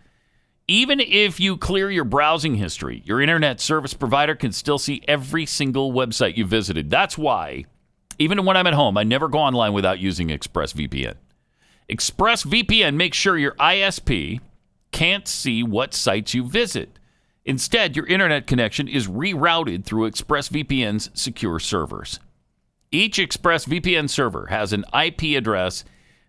Even if you clear your browsing history, your internet service provider can still see every single website you visited. That's why, even when I'm at home, I never go online without using ExpressVPN. ExpressVPN makes sure your ISP can't see what sites you visit. Instead, your internet connection is rerouted through ExpressVPN's secure servers. Each ExpressVPN server has an IP address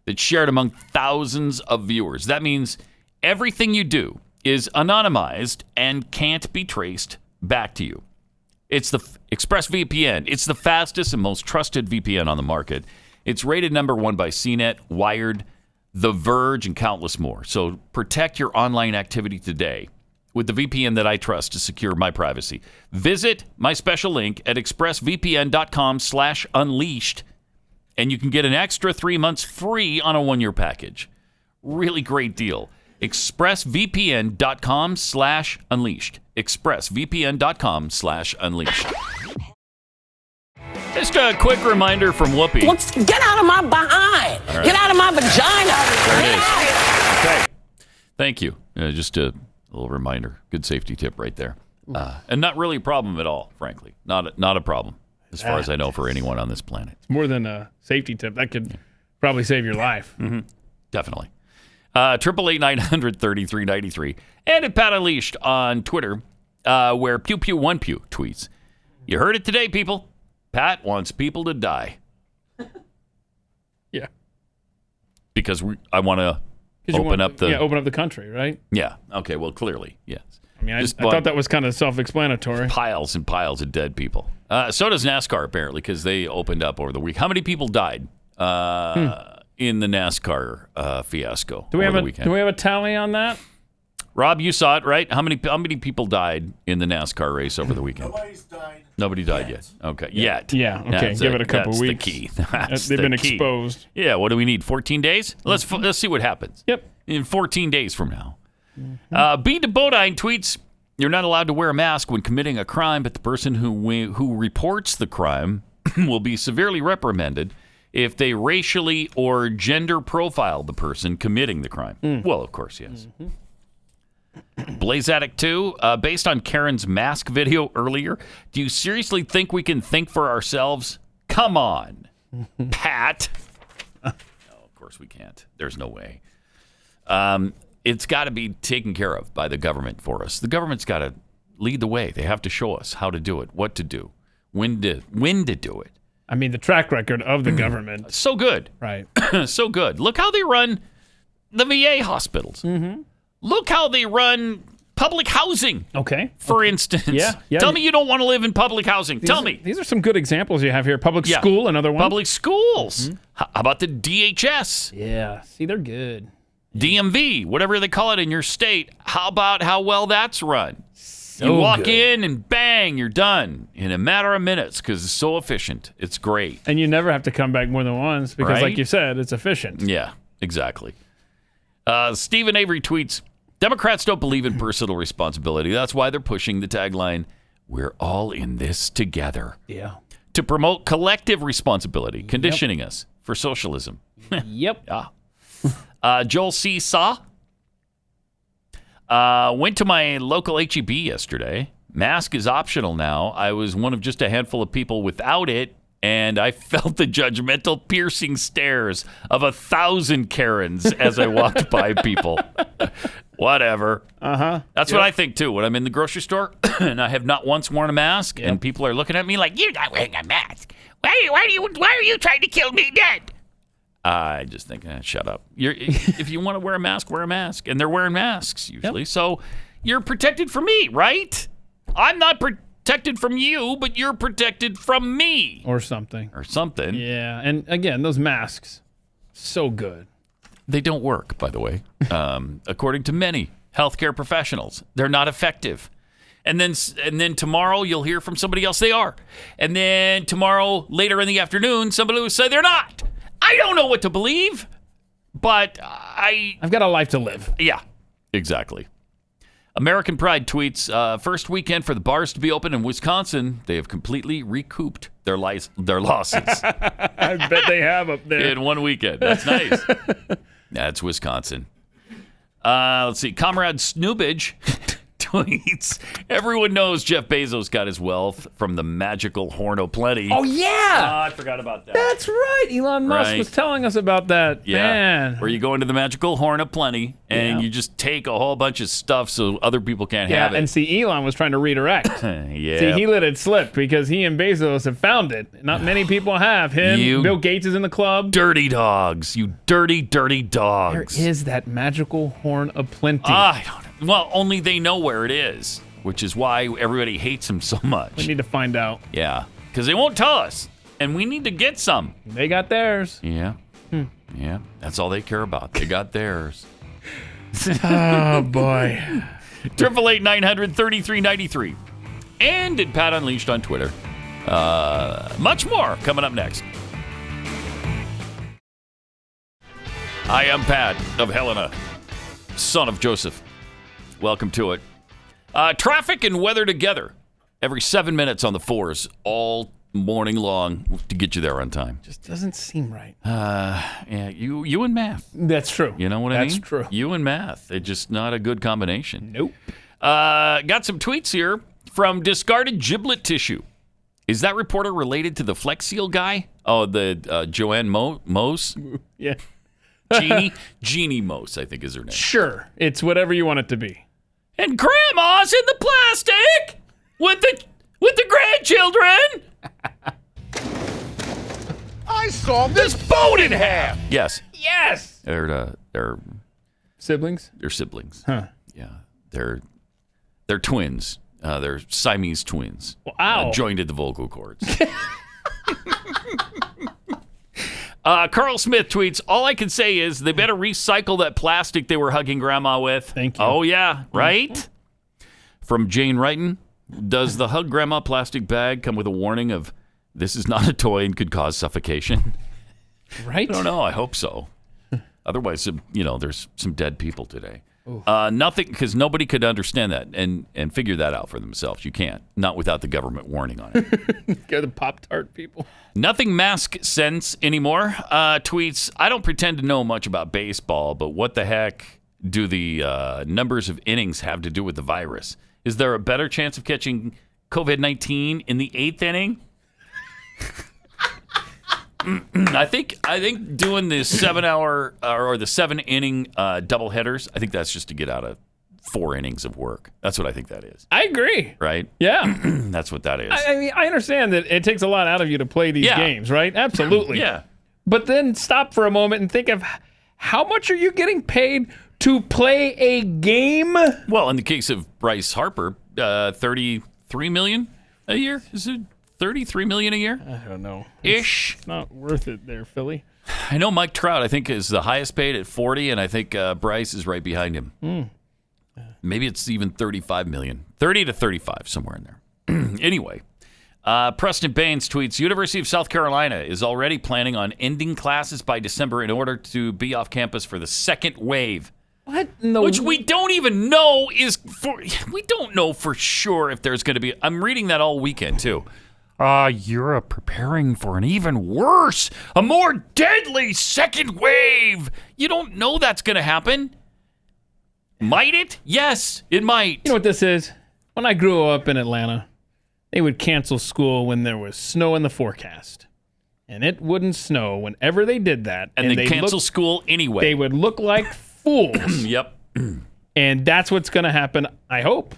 that's shared among thousands of viewers. That means everything you do is anonymized and can't be traced back to you. It's the ExpressVPN. It's the fastest and most trusted VPN on the market. It's rated #1 by CNET, Wired, The Verge, and countless more. So protect your online activity today with the VPN that I trust to secure my privacy. Visit my special link at expressvpn.com/unleashed, and you can get an extra 3 months free on a 1-year package. Really great deal. expressvpn.com/unleashed. expressvpn.com/unleashed. Just a quick reminder from Whoopi. Get out of my behind. Right. Get out of my vagina. There it is. Okay. Thank you. Just a little reminder. Good safety tip right there. And not really a problem at all, frankly. Not a problem, as far as I know, for anyone on this planet. It's more than a safety tip. That could probably save your life. Mm-hmm. Definitely. 888-900-3393. And at Pat Unleashed on Twitter, where Pew Pew One Pew tweets. You heard it today, people. Pat wants people to die. Yeah. Because I want to open up the country, right? Yeah. Okay. Well, clearly, yes. I mean, I thought that was kind of self-explanatory. Piles and piles of dead people. So does NASCAR, apparently, because they opened up over the week. How many people died in the NASCAR fiasco over the weekend? Do we have a tally on that? Rob, you saw it, right? How many people died in the NASCAR race over the weekend? Nobody died yet. Okay. Yet. Yeah. Okay. Give it a couple weeks. That's They've been key. exposed. Yeah. What do we need? 14 days? Let's see what happens. Yep. In 14 days from now. B. de Bodine tweets, you're not allowed to wear a mask when committing a crime, but the person who reports the crime will be severely reprimanded if they racially or gender profile the person committing the crime. Well, of course, yes. Blaze Addict 2, based on Karen's mask video earlier, do you seriously think we can think for ourselves? Come on, Pat. No, of course we can't. There's no way. It's got to be taken care of by the government for us. The government's got to lead the way. They have to show us how to do it, what to do, when to do it. I mean, the track record of the government. So good. Right. So good. Look how they run the VA hospitals. Mm-hmm. Look how they run public housing. Okay. For instance. Yeah. Tell me you don't want to live in public housing. Tell me. These are some good examples you have here. Public school, another one. Public schools. How about the DHS? Yeah. See, they're good. DMV, whatever they call it in your state. How about how well that's run? So you walk good. in and bang, you're done in a matter of minutes because it's so efficient. It's great. And you never have to come back more than once because, Right? like you said, it's efficient. Yeah, exactly. Stephen Avery tweets, Democrats don't believe in personal responsibility. That's why they're pushing the tagline, we're all in this together. Yeah. To promote collective responsibility, conditioning us for socialism. Yep. Joel C. Saw went to my local HEB yesterday. Mask is optional now. I was one of just a handful of people without it, and I felt the judgmental, piercing stares of 1,000 Karens as I walked by people. Whatever. That's what I think, too. When I'm in the grocery store and I have not once worn a mask, and people are looking at me like, you're not wearing a mask. Why are you trying to kill me dead? I just think, shut up. If you want to wear a mask, wear a mask. And they're wearing masks, usually. So you're protected from me, right? I'm not protected from you, but you're protected from me. Or something. Yeah. And again, those masks, so good. They don't work, by the way. According to many healthcare professionals, they're not effective. And then tomorrow you'll hear from somebody else they are. And then tomorrow, later in the afternoon, somebody will say they're not. I don't know what to believe, but I've got a life to live. Yeah, exactly. American Pride tweets, first weekend for the bars to be open in Wisconsin, they have completely recouped their losses. I bet they have up there. In one weekend. That's nice. That's Wisconsin. Let's see. Comrade Snoobage tweets, everyone knows Jeff Bezos got his wealth from the magical horn o' plenty. Oh, yeah. I forgot about that. That's right. Elon Musk was telling us about that. Yeah. Man. Where you go into the magical horn of plenty and you just take a whole bunch of stuff so other people can't have it. And see, Elon was trying to redirect. Yeah. See, he let it slip because he and Bezos have found it. Not many people have. Bill Gates is in the club. Dirty dogs. You dirty, dirty dogs. Where is that magical horn of plenty? I don't know. Well, only they know where it is, which is why everybody hates him so much. We need to find out. Yeah, because they won't tell us, and we need to get some. They got theirs. Yeah. Yeah, that's all they care about. They got theirs. Oh, boy. 888-900-3393. And at Pat Unleashed on Twitter. Much more coming up next. I am Pat of Helena, son of Joseph. Welcome to it. Traffic and weather together every 7 minutes on the 4s all morning long to get you there on time. Just doesn't seem right. Yeah, you and math. That's true. You know what I mean? That's true. You and math. It's just not a good combination. Nope. Got some tweets here from discarded giblet tissue. Is that reporter related to the Flex Seal guy? Oh, the Jeanne Moos? Yeah. Jeanne Moos, I think is her name. Sure. It's whatever you want it to be. And Grandma's in the plastic with the grandchildren. I saw this boat in half. Yes. Yes. They're siblings. They're siblings. Huh. Yeah. They're twins. They're Siamese twins. Wow. Joined at the vocal cords. Carl Smith tweets, all I can say is they better recycle that plastic they were hugging Grandma with. Thank you. Oh, yeah, right? From Jane Wrighton, does the hug Grandma plastic bag come with a warning of this is not a toy and could cause suffocation? Right? I don't know. I hope so. Otherwise, there's some dead people today. Nothing, because nobody could understand that and figure that out for themselves. You can't. Not without the government warning on it. Go the Pop-Tart people. Nothing mask sense anymore. Tweets, I don't pretend to know much about baseball, but what the heck do the numbers of innings have to do with the virus? Is there a better chance of catching COVID-19 in the 8th inning? I think doing the 7-hour or the 7-inning doubleheaders, I think that's just to get out of 4 innings of work. That's what I think that is. I agree. Right? Yeah. That's what that is. I mean, I understand that it takes a lot out of you to play these games, right? Absolutely. Yeah. But then stop for a moment and think of how much are you getting paid to play a game? Well, in the case of Bryce Harper, $33 million a year? Is it $33 million a year? I don't know. Ish. It's not worth it there, Philly. I know Mike Trout, I think, is the highest paid at 40, and I think Bryce is right behind him. Maybe it's even $35 million. 30 to 35, somewhere in there. Anyway, Preston Baines tweets, University of South Carolina is already planning on ending classes by December in order to be off campus for the second wave. What? Which we don't even know we don't know for sure if there's going to be. I'm reading that all weekend, too. Europe preparing for an even worse, a more deadly second wave. You don't know that's going to happen. Might it? Yes, it might. You know what this is? When I grew up in Atlanta, they would cancel school when there was snow in the forecast. And it wouldn't snow whenever they did that. And they'd cancel school anyway. They would look like fools. Yep. And that's what's going to happen, I hope.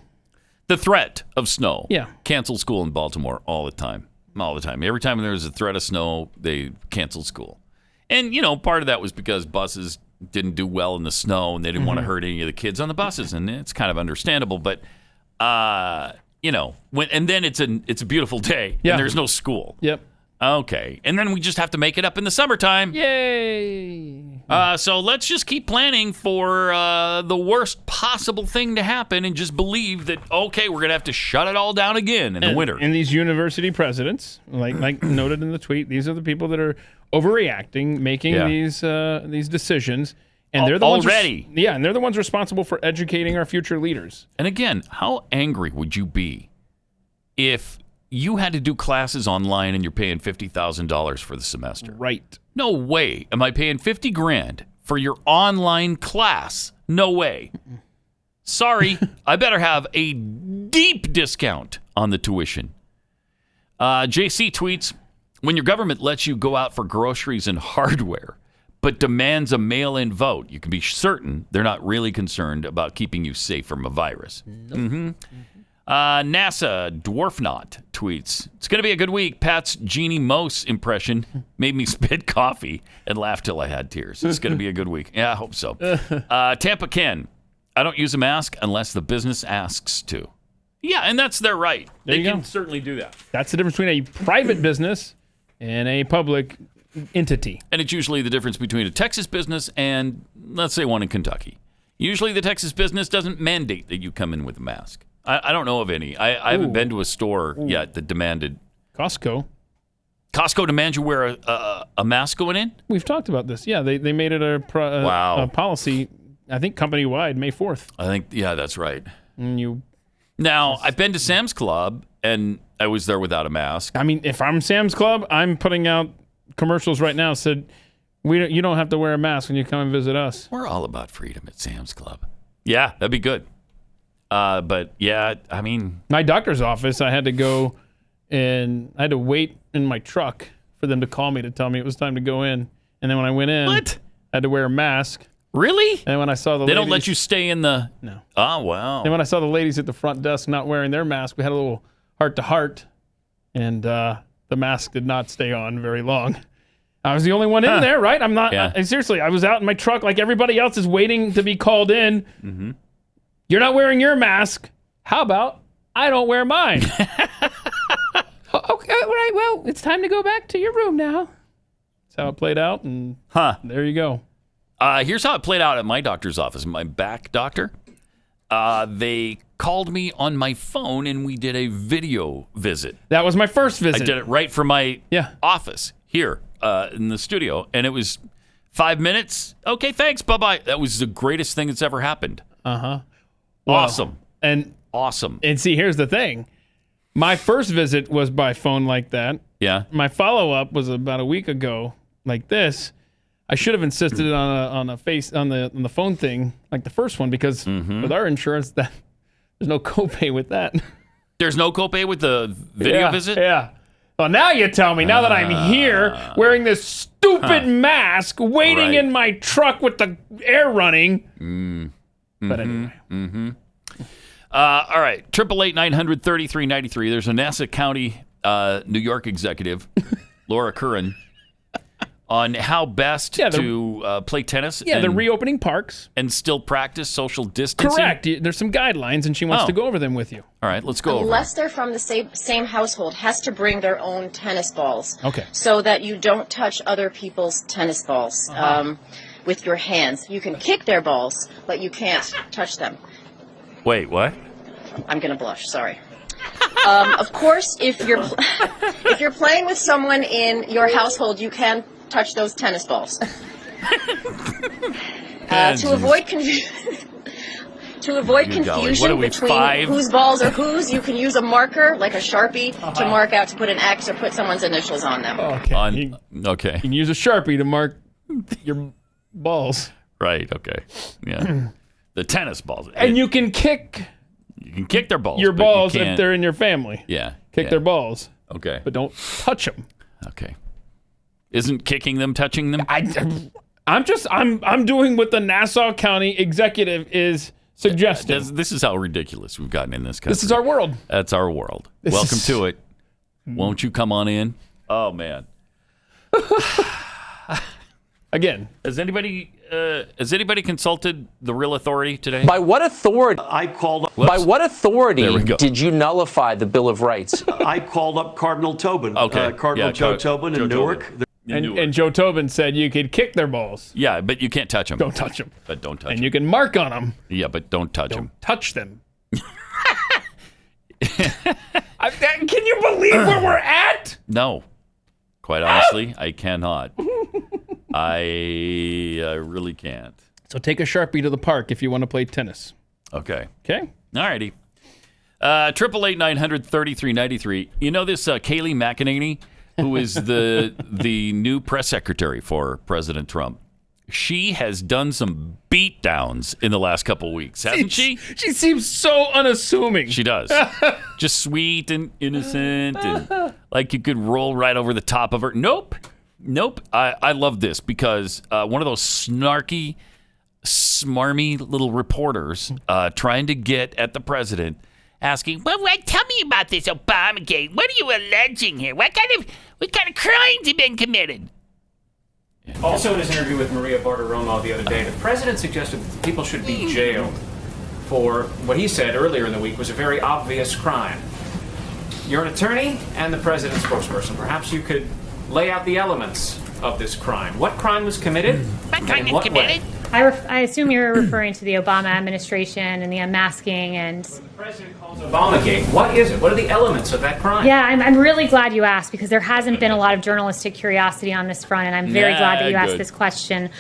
The threat of snow. Yeah. Cancel school in Baltimore all the time. All the time. Every time there's a threat of snow, they canceled school. And, part of that was because buses didn't do well in the snow and they didn't want to hurt any of the kids on the buses. And it's kind of understandable. But, and then it's a beautiful day and there's no school. Yep. Okay. And then we just have to make it up in the summertime. Yay. So let's just keep planning for the worst possible thing to happen and just believe that, okay, we're going to have to shut it all down again in the winter. And these university presidents, like noted in the tweet, these are the people that are overreacting, making these decisions. And they're the ones and they're the ones responsible for educating our future leaders. And again, how angry would you be if you had to do classes online and you're paying $50,000 for the semester? Right. No way. Am I paying $50,000 for your online class? No way. Sorry. I better have a deep discount on the tuition. JC tweets, when your government lets you go out for groceries and hardware, but demands a mail-in vote, you can be certain they're not really concerned about keeping you safe from a virus. Nope. NASA Dwarfnot tweets, it's going to be a good week. Pat's Jeanne Moos impression made me spit coffee and laugh till I had tears. It's going to be a good week. Yeah, I hope so. Tampa Ken, I don't use a mask unless the business asks to. Yeah, and that's their right. They can certainly do that. That's the difference between a private business and a public entity. And it's usually the difference between a Texas business and, let's say, one in Kentucky. Usually the Texas business doesn't mandate that you come in with a mask. I don't know of any. I haven't been to a store yet that demanded. Costco demands you wear a mask going in? We've talked about this. Yeah, they made it a policy, I think, company-wide, May 4th. I think, yeah, that's right. Now, I've been to Sam's Club, and I was there without a mask. I mean, if I'm Sam's Club, I'm putting out commercials right now that said, you don't have to wear a mask when you come and visit us. We're all about freedom at Sam's Club. Yeah, that'd be good. But, yeah, I mean... My doctor's office, I had to go and I had to wait in my truck for them to call me to tell me it was time to go in. And then when I went in, I had to wear a mask. Really? And when I saw the They don't let you stay in the... No. Oh, wow. And when I saw the ladies at the front desk not wearing their mask, we had a little heart-to-heart, and the mask did not stay on very long. I was the only one in there, right? I'm not... seriously, I was out in my truck like everybody else is waiting to be called in. Mm-hmm. You're not wearing your mask. How about I don't wear mine? Okay, right. Well, it's time to go back to your room now. That's how it played out, and there you go. Here's how it played out at my doctor's office, my back doctor. They called me on my phone, and we did a video visit. That was my first visit. I did it right from my office here in the studio, and it was 5 minutes. Okay, thanks, bye-bye. That was the greatest thing that's ever happened. Uh-huh. Awesome. And awesome. And see, here's the thing. My first visit was by phone like that. Yeah. My follow-up was about a week ago like this. I should have insisted on the phone thing like the first one because with our insurance there's no copay with that. There's no copay with the video visit? Yeah. Well, now you tell me. Now that I'm here wearing this stupid mask, waiting in my truck with the air running. But anyway. All right. 888-900-3393. There's a Nassau County, New York executive, Laura Curran, on how best to play tennis. Yeah, they're reopening parks. And still practice social distancing. Correct. There's some guidelines, and she wants to go over them with you. All right, let's go over Unless they're from the same household, has to bring their own tennis balls. Okay. So that you don't touch other people's tennis balls with your hands. You can kick their balls, but you can't touch them. Wait, what? I'm going to blush, sorry. Of course, if you're playing with someone in your household, you can touch those tennis balls. To avoid confusion between whose balls are whose, you can use a marker, like a Sharpie, to mark out, to put an X or put someone's initials on them. Okay. Okay. You can use a Sharpie to mark your balls. Right, okay. Yeah. The tennis balls. And you can kick... You can kick their balls. Your balls if they're in your family. Yeah. Kick their balls. Okay. But don't touch them. Okay. Isn't kicking them touching them? I'm doing what the Nassau County executive is suggesting. This is how ridiculous we've gotten in this country. This is our world. That's our world. Welcome to it. Won't you come on in? Oh, man. Again, has anybody consulted the real authority today? By what authority? I called up. By what authority did you nullify the Bill of Rights? I called up Cardinal Tobin. Okay. Cardinal Joe Tobin in Newark. And Joe Tobin said you could kick their balls. Yeah, but you can't touch them. Don't touch them. But don't touch and them. You can mark on them. Yeah, but don't touch them. Touch them. Can you believe where we're at? No. Quite honestly, I cannot. I really can't. So take a Sharpie to the park if you want to play tennis. Okay. Okay. All righty. 888-900-3393. You know this Kayleigh McEnany, who is the new press secretary for President Trump? She has done some beatdowns in the last couple of weeks, hasn't she? She seems so unassuming. She does. Just sweet and innocent and like you could roll right over the top of her. Nope. I love this because one of those snarky, smarmy little reporters trying to get at the president, asking, "Well, tell me about this Obamagate. What are you alleging here? What kind of crimes have been committed?" Also, in his interview with Maria Bartiromo the other day, the president suggested that people should be jailed for what he said earlier in the week was a very obvious crime. You're an attorney and the president's spokesperson. Perhaps you could lay out the elements of this crime. What crime was committed? What crime was committed? I assume you're referring to the Obama administration and the unmasking and... The president calls Obamagate. What is it? What are the elements of that crime? Yeah, I'm really glad you asked because there hasn't been a lot of journalistic curiosity on this front, and I'm very glad that you asked this question.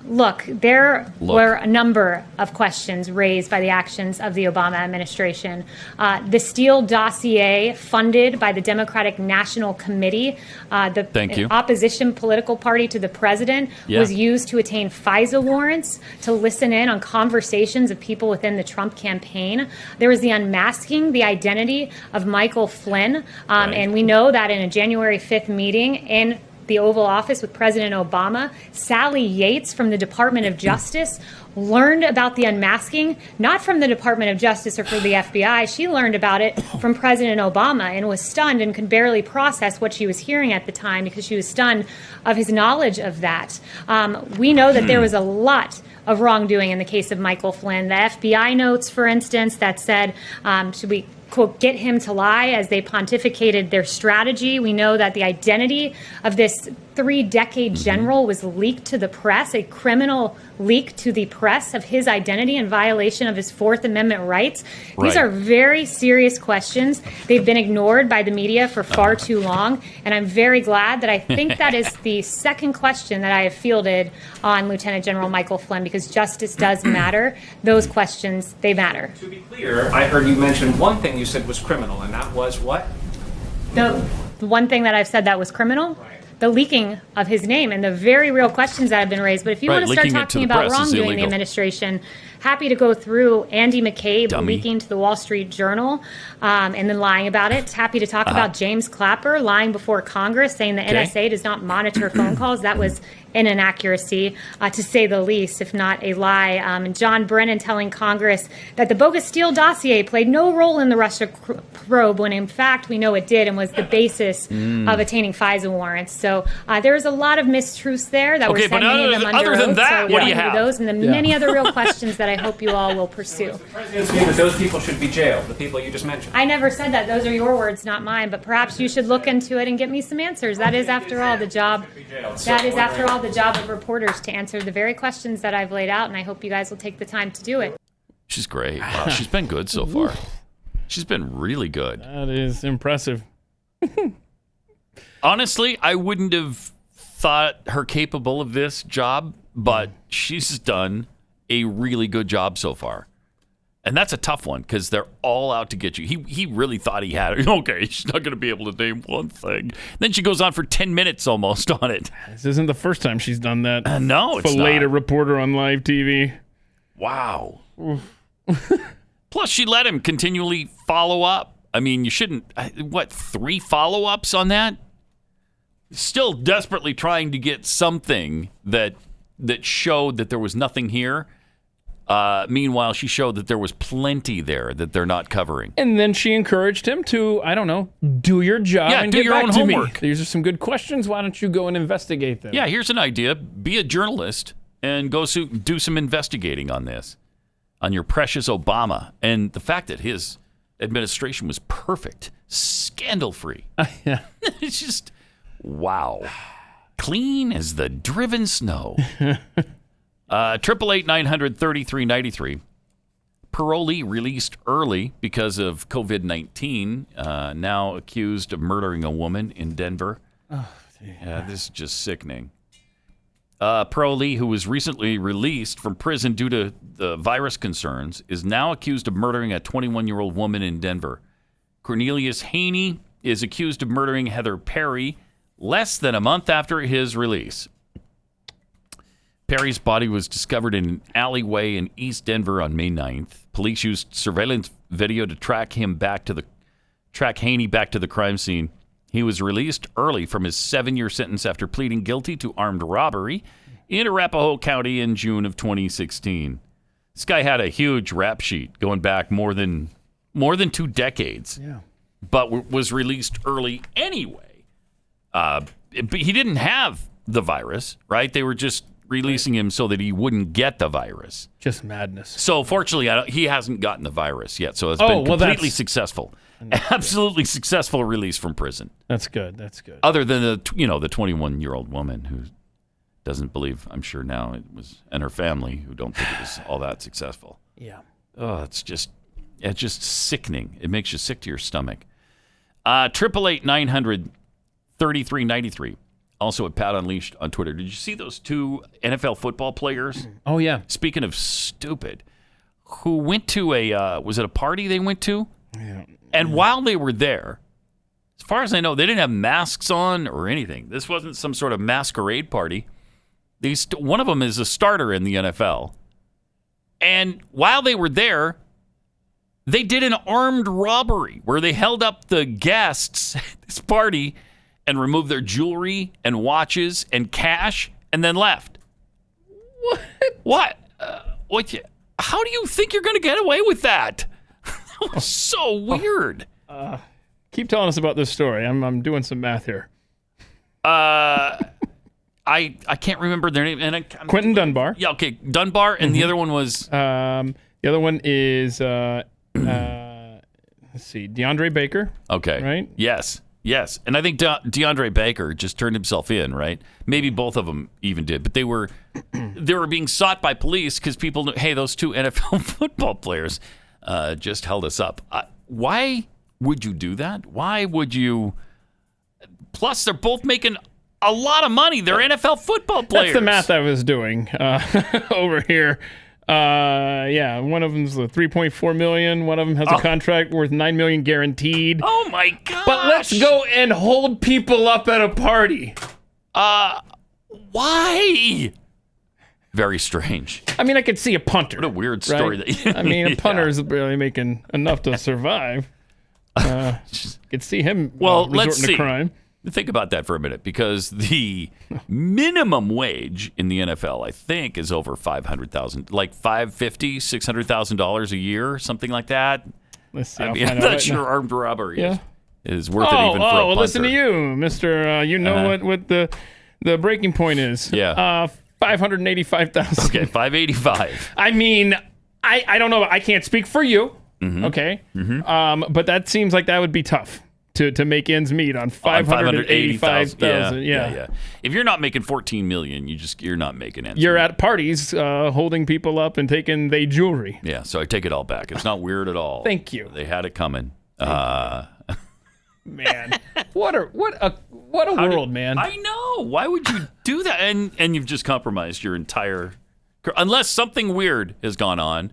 Look, there were a number of questions raised by the actions of the Obama administration. The Steele dossier, funded by the Democratic National Committee, the opposition political party to the president, was used to attain FISA warrants to listen in on conversations of people within the Trump campaign. There was the unmasking the identity of Michael Flynn. And we know that in a January 5th meeting in the Oval Office with President Obama, Sally Yates from the Department of Justice learned about the unmasking, not from the Department of Justice or from the FBI. She learned about it from President Obama and was stunned and could barely process what she was hearing at the time because she was stunned of his knowledge of that. We know that there was a lot of wrongdoing in the case of Michael Flynn. The FBI notes, for instance, that said, should we, quote, get him to lie as they pontificated their strategy. We know that the identity of this 3-decade general was leaked to the press, a criminal leak to the press of his identity in violation of his Fourth Amendment rights. These are very serious questions. They've been ignored by the media for far too long, and I'm very glad that I think that is the second question that I have fielded on Lieutenant General Michael Flynn, because justice does matter. Those questions, they matter. To be clear, I heard you mention one thing you said was criminal, and that was what? The one thing that I've said that was criminal? The leaking of his name and the very real questions that have been raised. But if you want to start talking about wrongdoing in the administration, happy to go through Andy McCabe leaking to the Wall Street Journal and then lying about it. Happy to talk about James Clapper lying before Congress, saying the NSA does not monitor phone calls. That was an inaccuracy, to say the least, if not a lie. And John Brennan telling Congress that the bogus Steele dossier played no role in the Russia probe, when in fact we know it did and was the basis of attaining FISA warrants. So there's a lot of mistruths there that were said, many of them under oath. That, what do you have? Those and the many other real questions that I hope you all will pursue. The president's view that those people should be jailed, the people you just mentioned. I never said that. Those are your words, not mine. But perhaps you should look into it and get me some answers. That is, after all, the job. That is, after all, the job of reporters, to answer the very questions that I've laid out, and I hope you guys will take the time to do it. She's great. Wow, she's been good so far. She's been really good. That is impressive. Honestly, I wouldn't have thought her capable of this job, but she's done a really good job so far. And that's a tough one because they're all out to get you. He really thought he had it. Okay, she's not going to be able to name one thing. Then she goes on for 10 minutes almost on it. This isn't the first time she's done that. No, it's not. Filleted a reporter on live TV. Wow. Plus, she let him continually follow up. I mean, you shouldn't. 3 follow-ups on that? Still desperately trying to get something that showed that there was nothing here. Meanwhile, she showed that there was plenty there that they're not covering. And then she encouraged him to, I don't know, do your job and do get your back own to homework. me. These are some good questions. Why don't you go and investigate them? Yeah, here's an idea. Be a journalist and go do some investigating on this, on your precious Obama. And the fact that his administration was perfect, scandal-free. Yeah. It's just, wow. Clean as the driven snow. 888-900-3393. Parolee released early because of COVID-19, now accused of murdering a woman in Denver. Oh, this is just sickening. Parolee, who was recently released from prison due to the virus concerns, is now accused of murdering a 21-year-old woman in Denver. Cornelius Haney is accused of murdering Heather Perry less than a month after his release. Perry's body was discovered in an alleyway in East Denver on May 9th. Police used surveillance video to track Haney back to the crime scene. He was released early from his 7-year sentence after pleading guilty to armed robbery in Arapahoe County in June of 2016. This guy had a huge rap sheet going back more than 2 decades, but was released early anyway. He didn't have the virus, right? They were just releasing him so that he wouldn't get the virus. Just madness. So fortunately, he hasn't gotten the virus yet, so it's been completely successful. absolutely successful release from prison. That's good. That's good. Other than the 21-year-old woman who doesn't believe, I'm sure now it was, and her family who don't think it was all that successful. Yeah. Oh, it's just sickening. It makes you sick to your stomach. 888-900-3393. Also at Pat Unleashed on Twitter. Did you see those two NFL football players? Oh, yeah. Speaking of stupid, who went to was it a party they went to? Yeah. And while they were there, as far as I know, they didn't have masks on or anything. This wasn't some sort of masquerade party. One of them is a starter in the NFL. And while they were there, they did an armed robbery where they held up the guests at this party and removed their jewelry and watches and cash and then left. What? How do you think you're going to get away with that? That was so weird. Keep telling us about this story. I'm doing some math here. I can't remember their name. And Quentin Dunbar. Yeah, okay, Dunbar, and the other one was. The other one is let's see, DeAndre Baker. Okay. Right. Yes. And I think DeAndre Baker just turned himself in. Right. Maybe both of them even did, but they were being sought by police because people knew, hey, those two NFL football players just held us up. Why would you do that? Why would you? Plus, they're both making a lot of money. They're NFL football players. That's the math I was doing over here. One of them's $3.4 million. One of them has a contract worth $9 million guaranteed. Oh my gosh! But let's go and hold people up at a party. Why? Very strange. I mean, I could see a punter. What a weird story. Right? I mean, a punter is barely making enough to survive. Could see him let's resorting to crime. Think about that for a minute, because the minimum wage in the NFL, I think, is over $500,000, like $550,000, $600,000 a year, something like that. Let's see. I mean, I'm not sure armed robbery is worth it even for a punter. Listen to you, Mister. You know what the breaking point is? Yeah. $585,000. Okay, $585,000. I mean, I don't know. I can't speak for you. Mm-hmm. Okay. Mm-hmm. But that seems like that would be tough to make ends meet on $585,000. Yeah. If you're not making $14 million, you're not making ends. You're at parties holding people up and taking their jewelry. Yeah. So I take it all back. It's not weird at all. Thank you. They had it coming. Man, what a world, man. I know. Why would you do that? And you've just compromised your entire, unless something weird has gone on.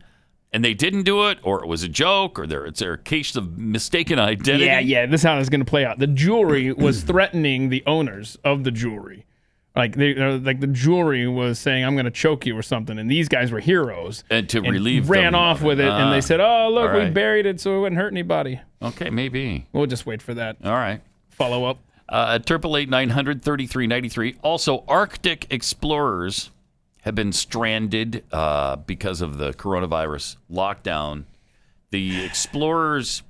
And they didn't do it, or it was a joke, or it's their case of mistaken identity. Yeah. This is how it's going to play out. The jewelry was threatening the owners of the jewelry. Like the jewelry was saying, "I'm going to choke you" or something. And these guys were heroes. And to relieve ran them off with it, and they said, "Oh, look, right. we buried it so it wouldn't hurt anybody." Okay, maybe. We'll just wait for that. All right. Follow up. 888-900-3393. Also, Arctic explorers have been stranded because of the coronavirus lockdown. The explorers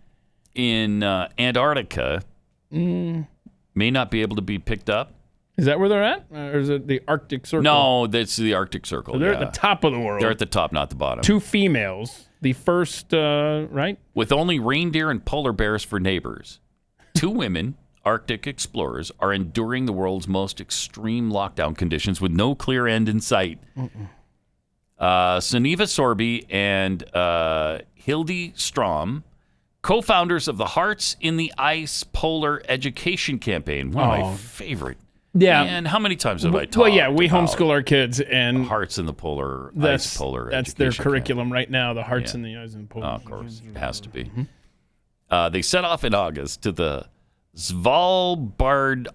in Antarctica may not be able to be picked up. Is that where they're at? Or is it the Arctic Circle? No, that's the Arctic Circle. So they're at the top of the world. They're at the top, not the bottom. 2 females. The first, right? With only reindeer and polar bears for neighbors. 2 women, Arctic explorers, are enduring the world's most extreme lockdown conditions with no clear end in sight. Sunniva Sorby and Hilde Strom, co-founders of the Hearts in the Ice Polar Education Campaign. One of my favorite. Yeah. And how many times have I talked Well, yeah, we about homeschool our kids, and Hearts in the Polar Ice Polar That's their Education curriculum Campaign. right now, the Hearts in the Ice and Polar. Of course, it has to be. They set off in August to the Svalbard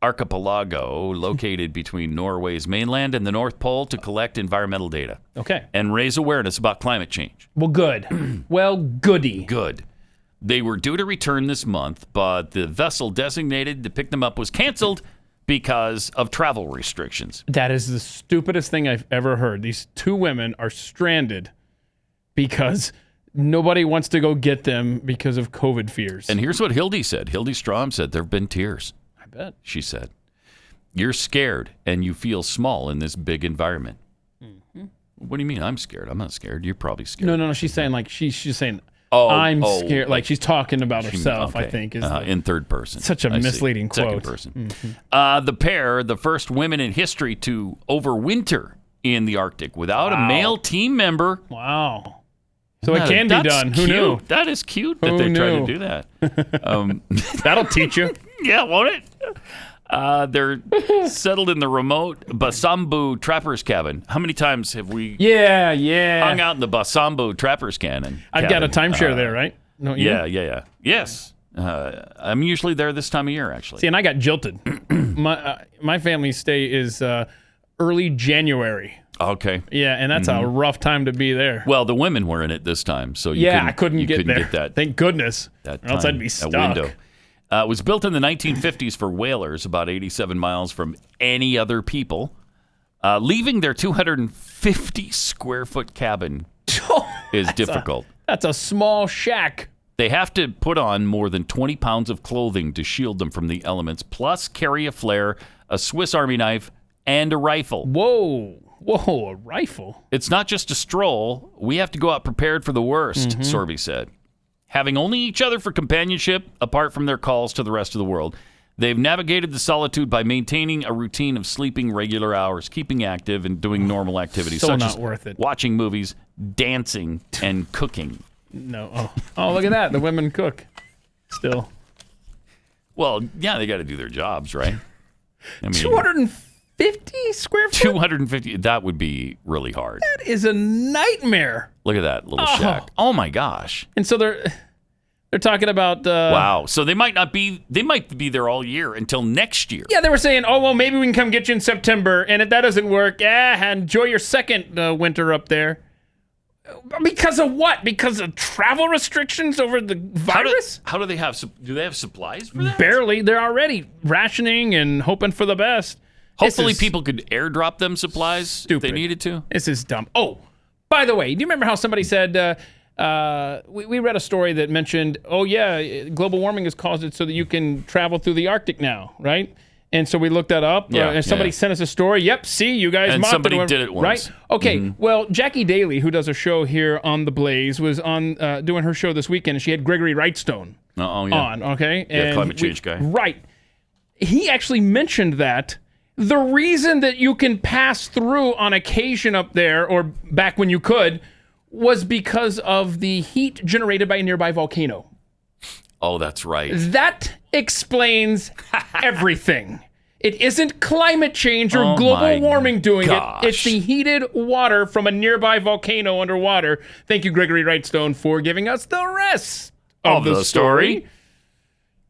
archipelago, located between Norway's mainland and the North Pole, to collect environmental data. Okay. And raise awareness about climate change. Well, good. Well, goody. Good. They were due to return this month, but the vessel designated to pick them up was canceled because of travel restrictions. That is the stupidest thing I've ever heard. These 2 women are stranded because nobody wants to go get them because of COVID fears. And here's what Hilde said. Hilde Strom said, there have been tears. I bet. She said, you're scared and you feel small in this big environment. Mm-hmm. What do you mean I'm scared? I'm not scared. You're probably scared. No. She's saying, like, she's saying, I'm scared. Like she's talking about herself, okay. I think. Is in third person. Such a misleading quote. Second person. The pair, the first women in history to overwinter in the Arctic without a male team member. Wow. So it can be done. Who knew? That is cute that they try to do that. That'll teach you. Yeah, won't it? They're settled in the remote Basambu Trapper's Cabin. How many times have we hung out in the Basambu Trapper's Cabin? I've got a timeshare there, right? No, yeah. Yes. I'm usually there this time of year, actually. See, and I got jilted. My family stay is early Januelse. Okay. Yeah, and that's a rough time to be there. Well, the women were in it this time, so I couldn't get there. Get that. Thank goodness. That or else I'd be stuck. Window. It was built in the 1950s for whalers, about 87 miles from any other people. Leaving their 250 square foot cabin is difficult. That's a small shack. They have to put on more than 20 pounds of clothing to shield them from the elements, plus carry a flare, a Swiss Army knife, and a rifle. Whoa, a rifle? It's not just a stroll. We have to go out prepared for the worst, Sorby said. Having only each other for companionship, apart from their calls to the rest of the world, they've navigated the solitude by maintaining a routine of sleeping regular hours, keeping active, and doing normal activities, such as worth it. Watching movies, dancing, and cooking. No. Oh, look at that. The women cook still. Well, yeah, they got to do their jobs, right? I mean, 250 square feet? 250. That would be really hard. That is a nightmare. Look at that little shack. Oh my gosh. And so they're talking about wow. So they might be there all year until next year. Yeah, they were saying, "Oh, well, maybe we can come get you in September." And if that doesn't work, enjoy your second winter up there. Because of what? Because of travel restrictions over the virus? How do they have supplies for that? Barely. They're already rationing and hoping for the best. Hopefully people could airdrop them supplies if they needed to. This is dumb. Oh, by the way, do you remember how somebody said, we read a story that mentioned, global warming has caused it so that you can travel through the Arctic now, right? And so we looked that up, and somebody sent us a story. Yep, see, you guys and mocked somebody it. did it once. Right? Okay, well, Jackie Daly, who does a show here on The Blaze, was on doing her show this weekend, and she had Gregory Wrightstone on, okay? And climate change guy. Right. He actually mentioned that the reason that you can pass through on occasion up there, or back when you could, was because of the heat generated by a nearby volcano. Oh, that's right. That explains everything. It isn't climate change or global warming doing it. It's the heated water from a nearby volcano underwater. Thank you, Gregory Wrightstone, for giving us the rest of the story.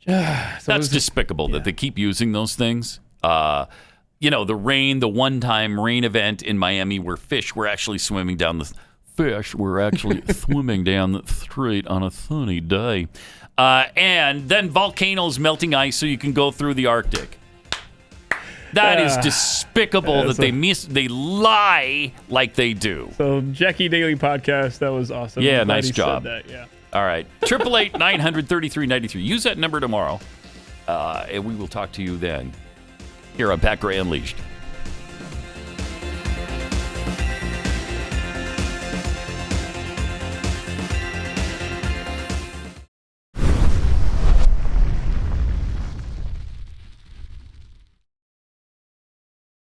That's despicable that they keep using those things. The one-time rain event in Miami where fish were actually swimming down the street on a sunny day. And then volcanoes melting ice so you can go through the Arctic. That is despicable that they lie like they do. So Jackie Daily podcast, that was awesome. Yeah, nice job. Said that, yeah. All right. 888-900-3393. Use that number tomorrow, and we will talk to you then here on Pat Gray Unleashed.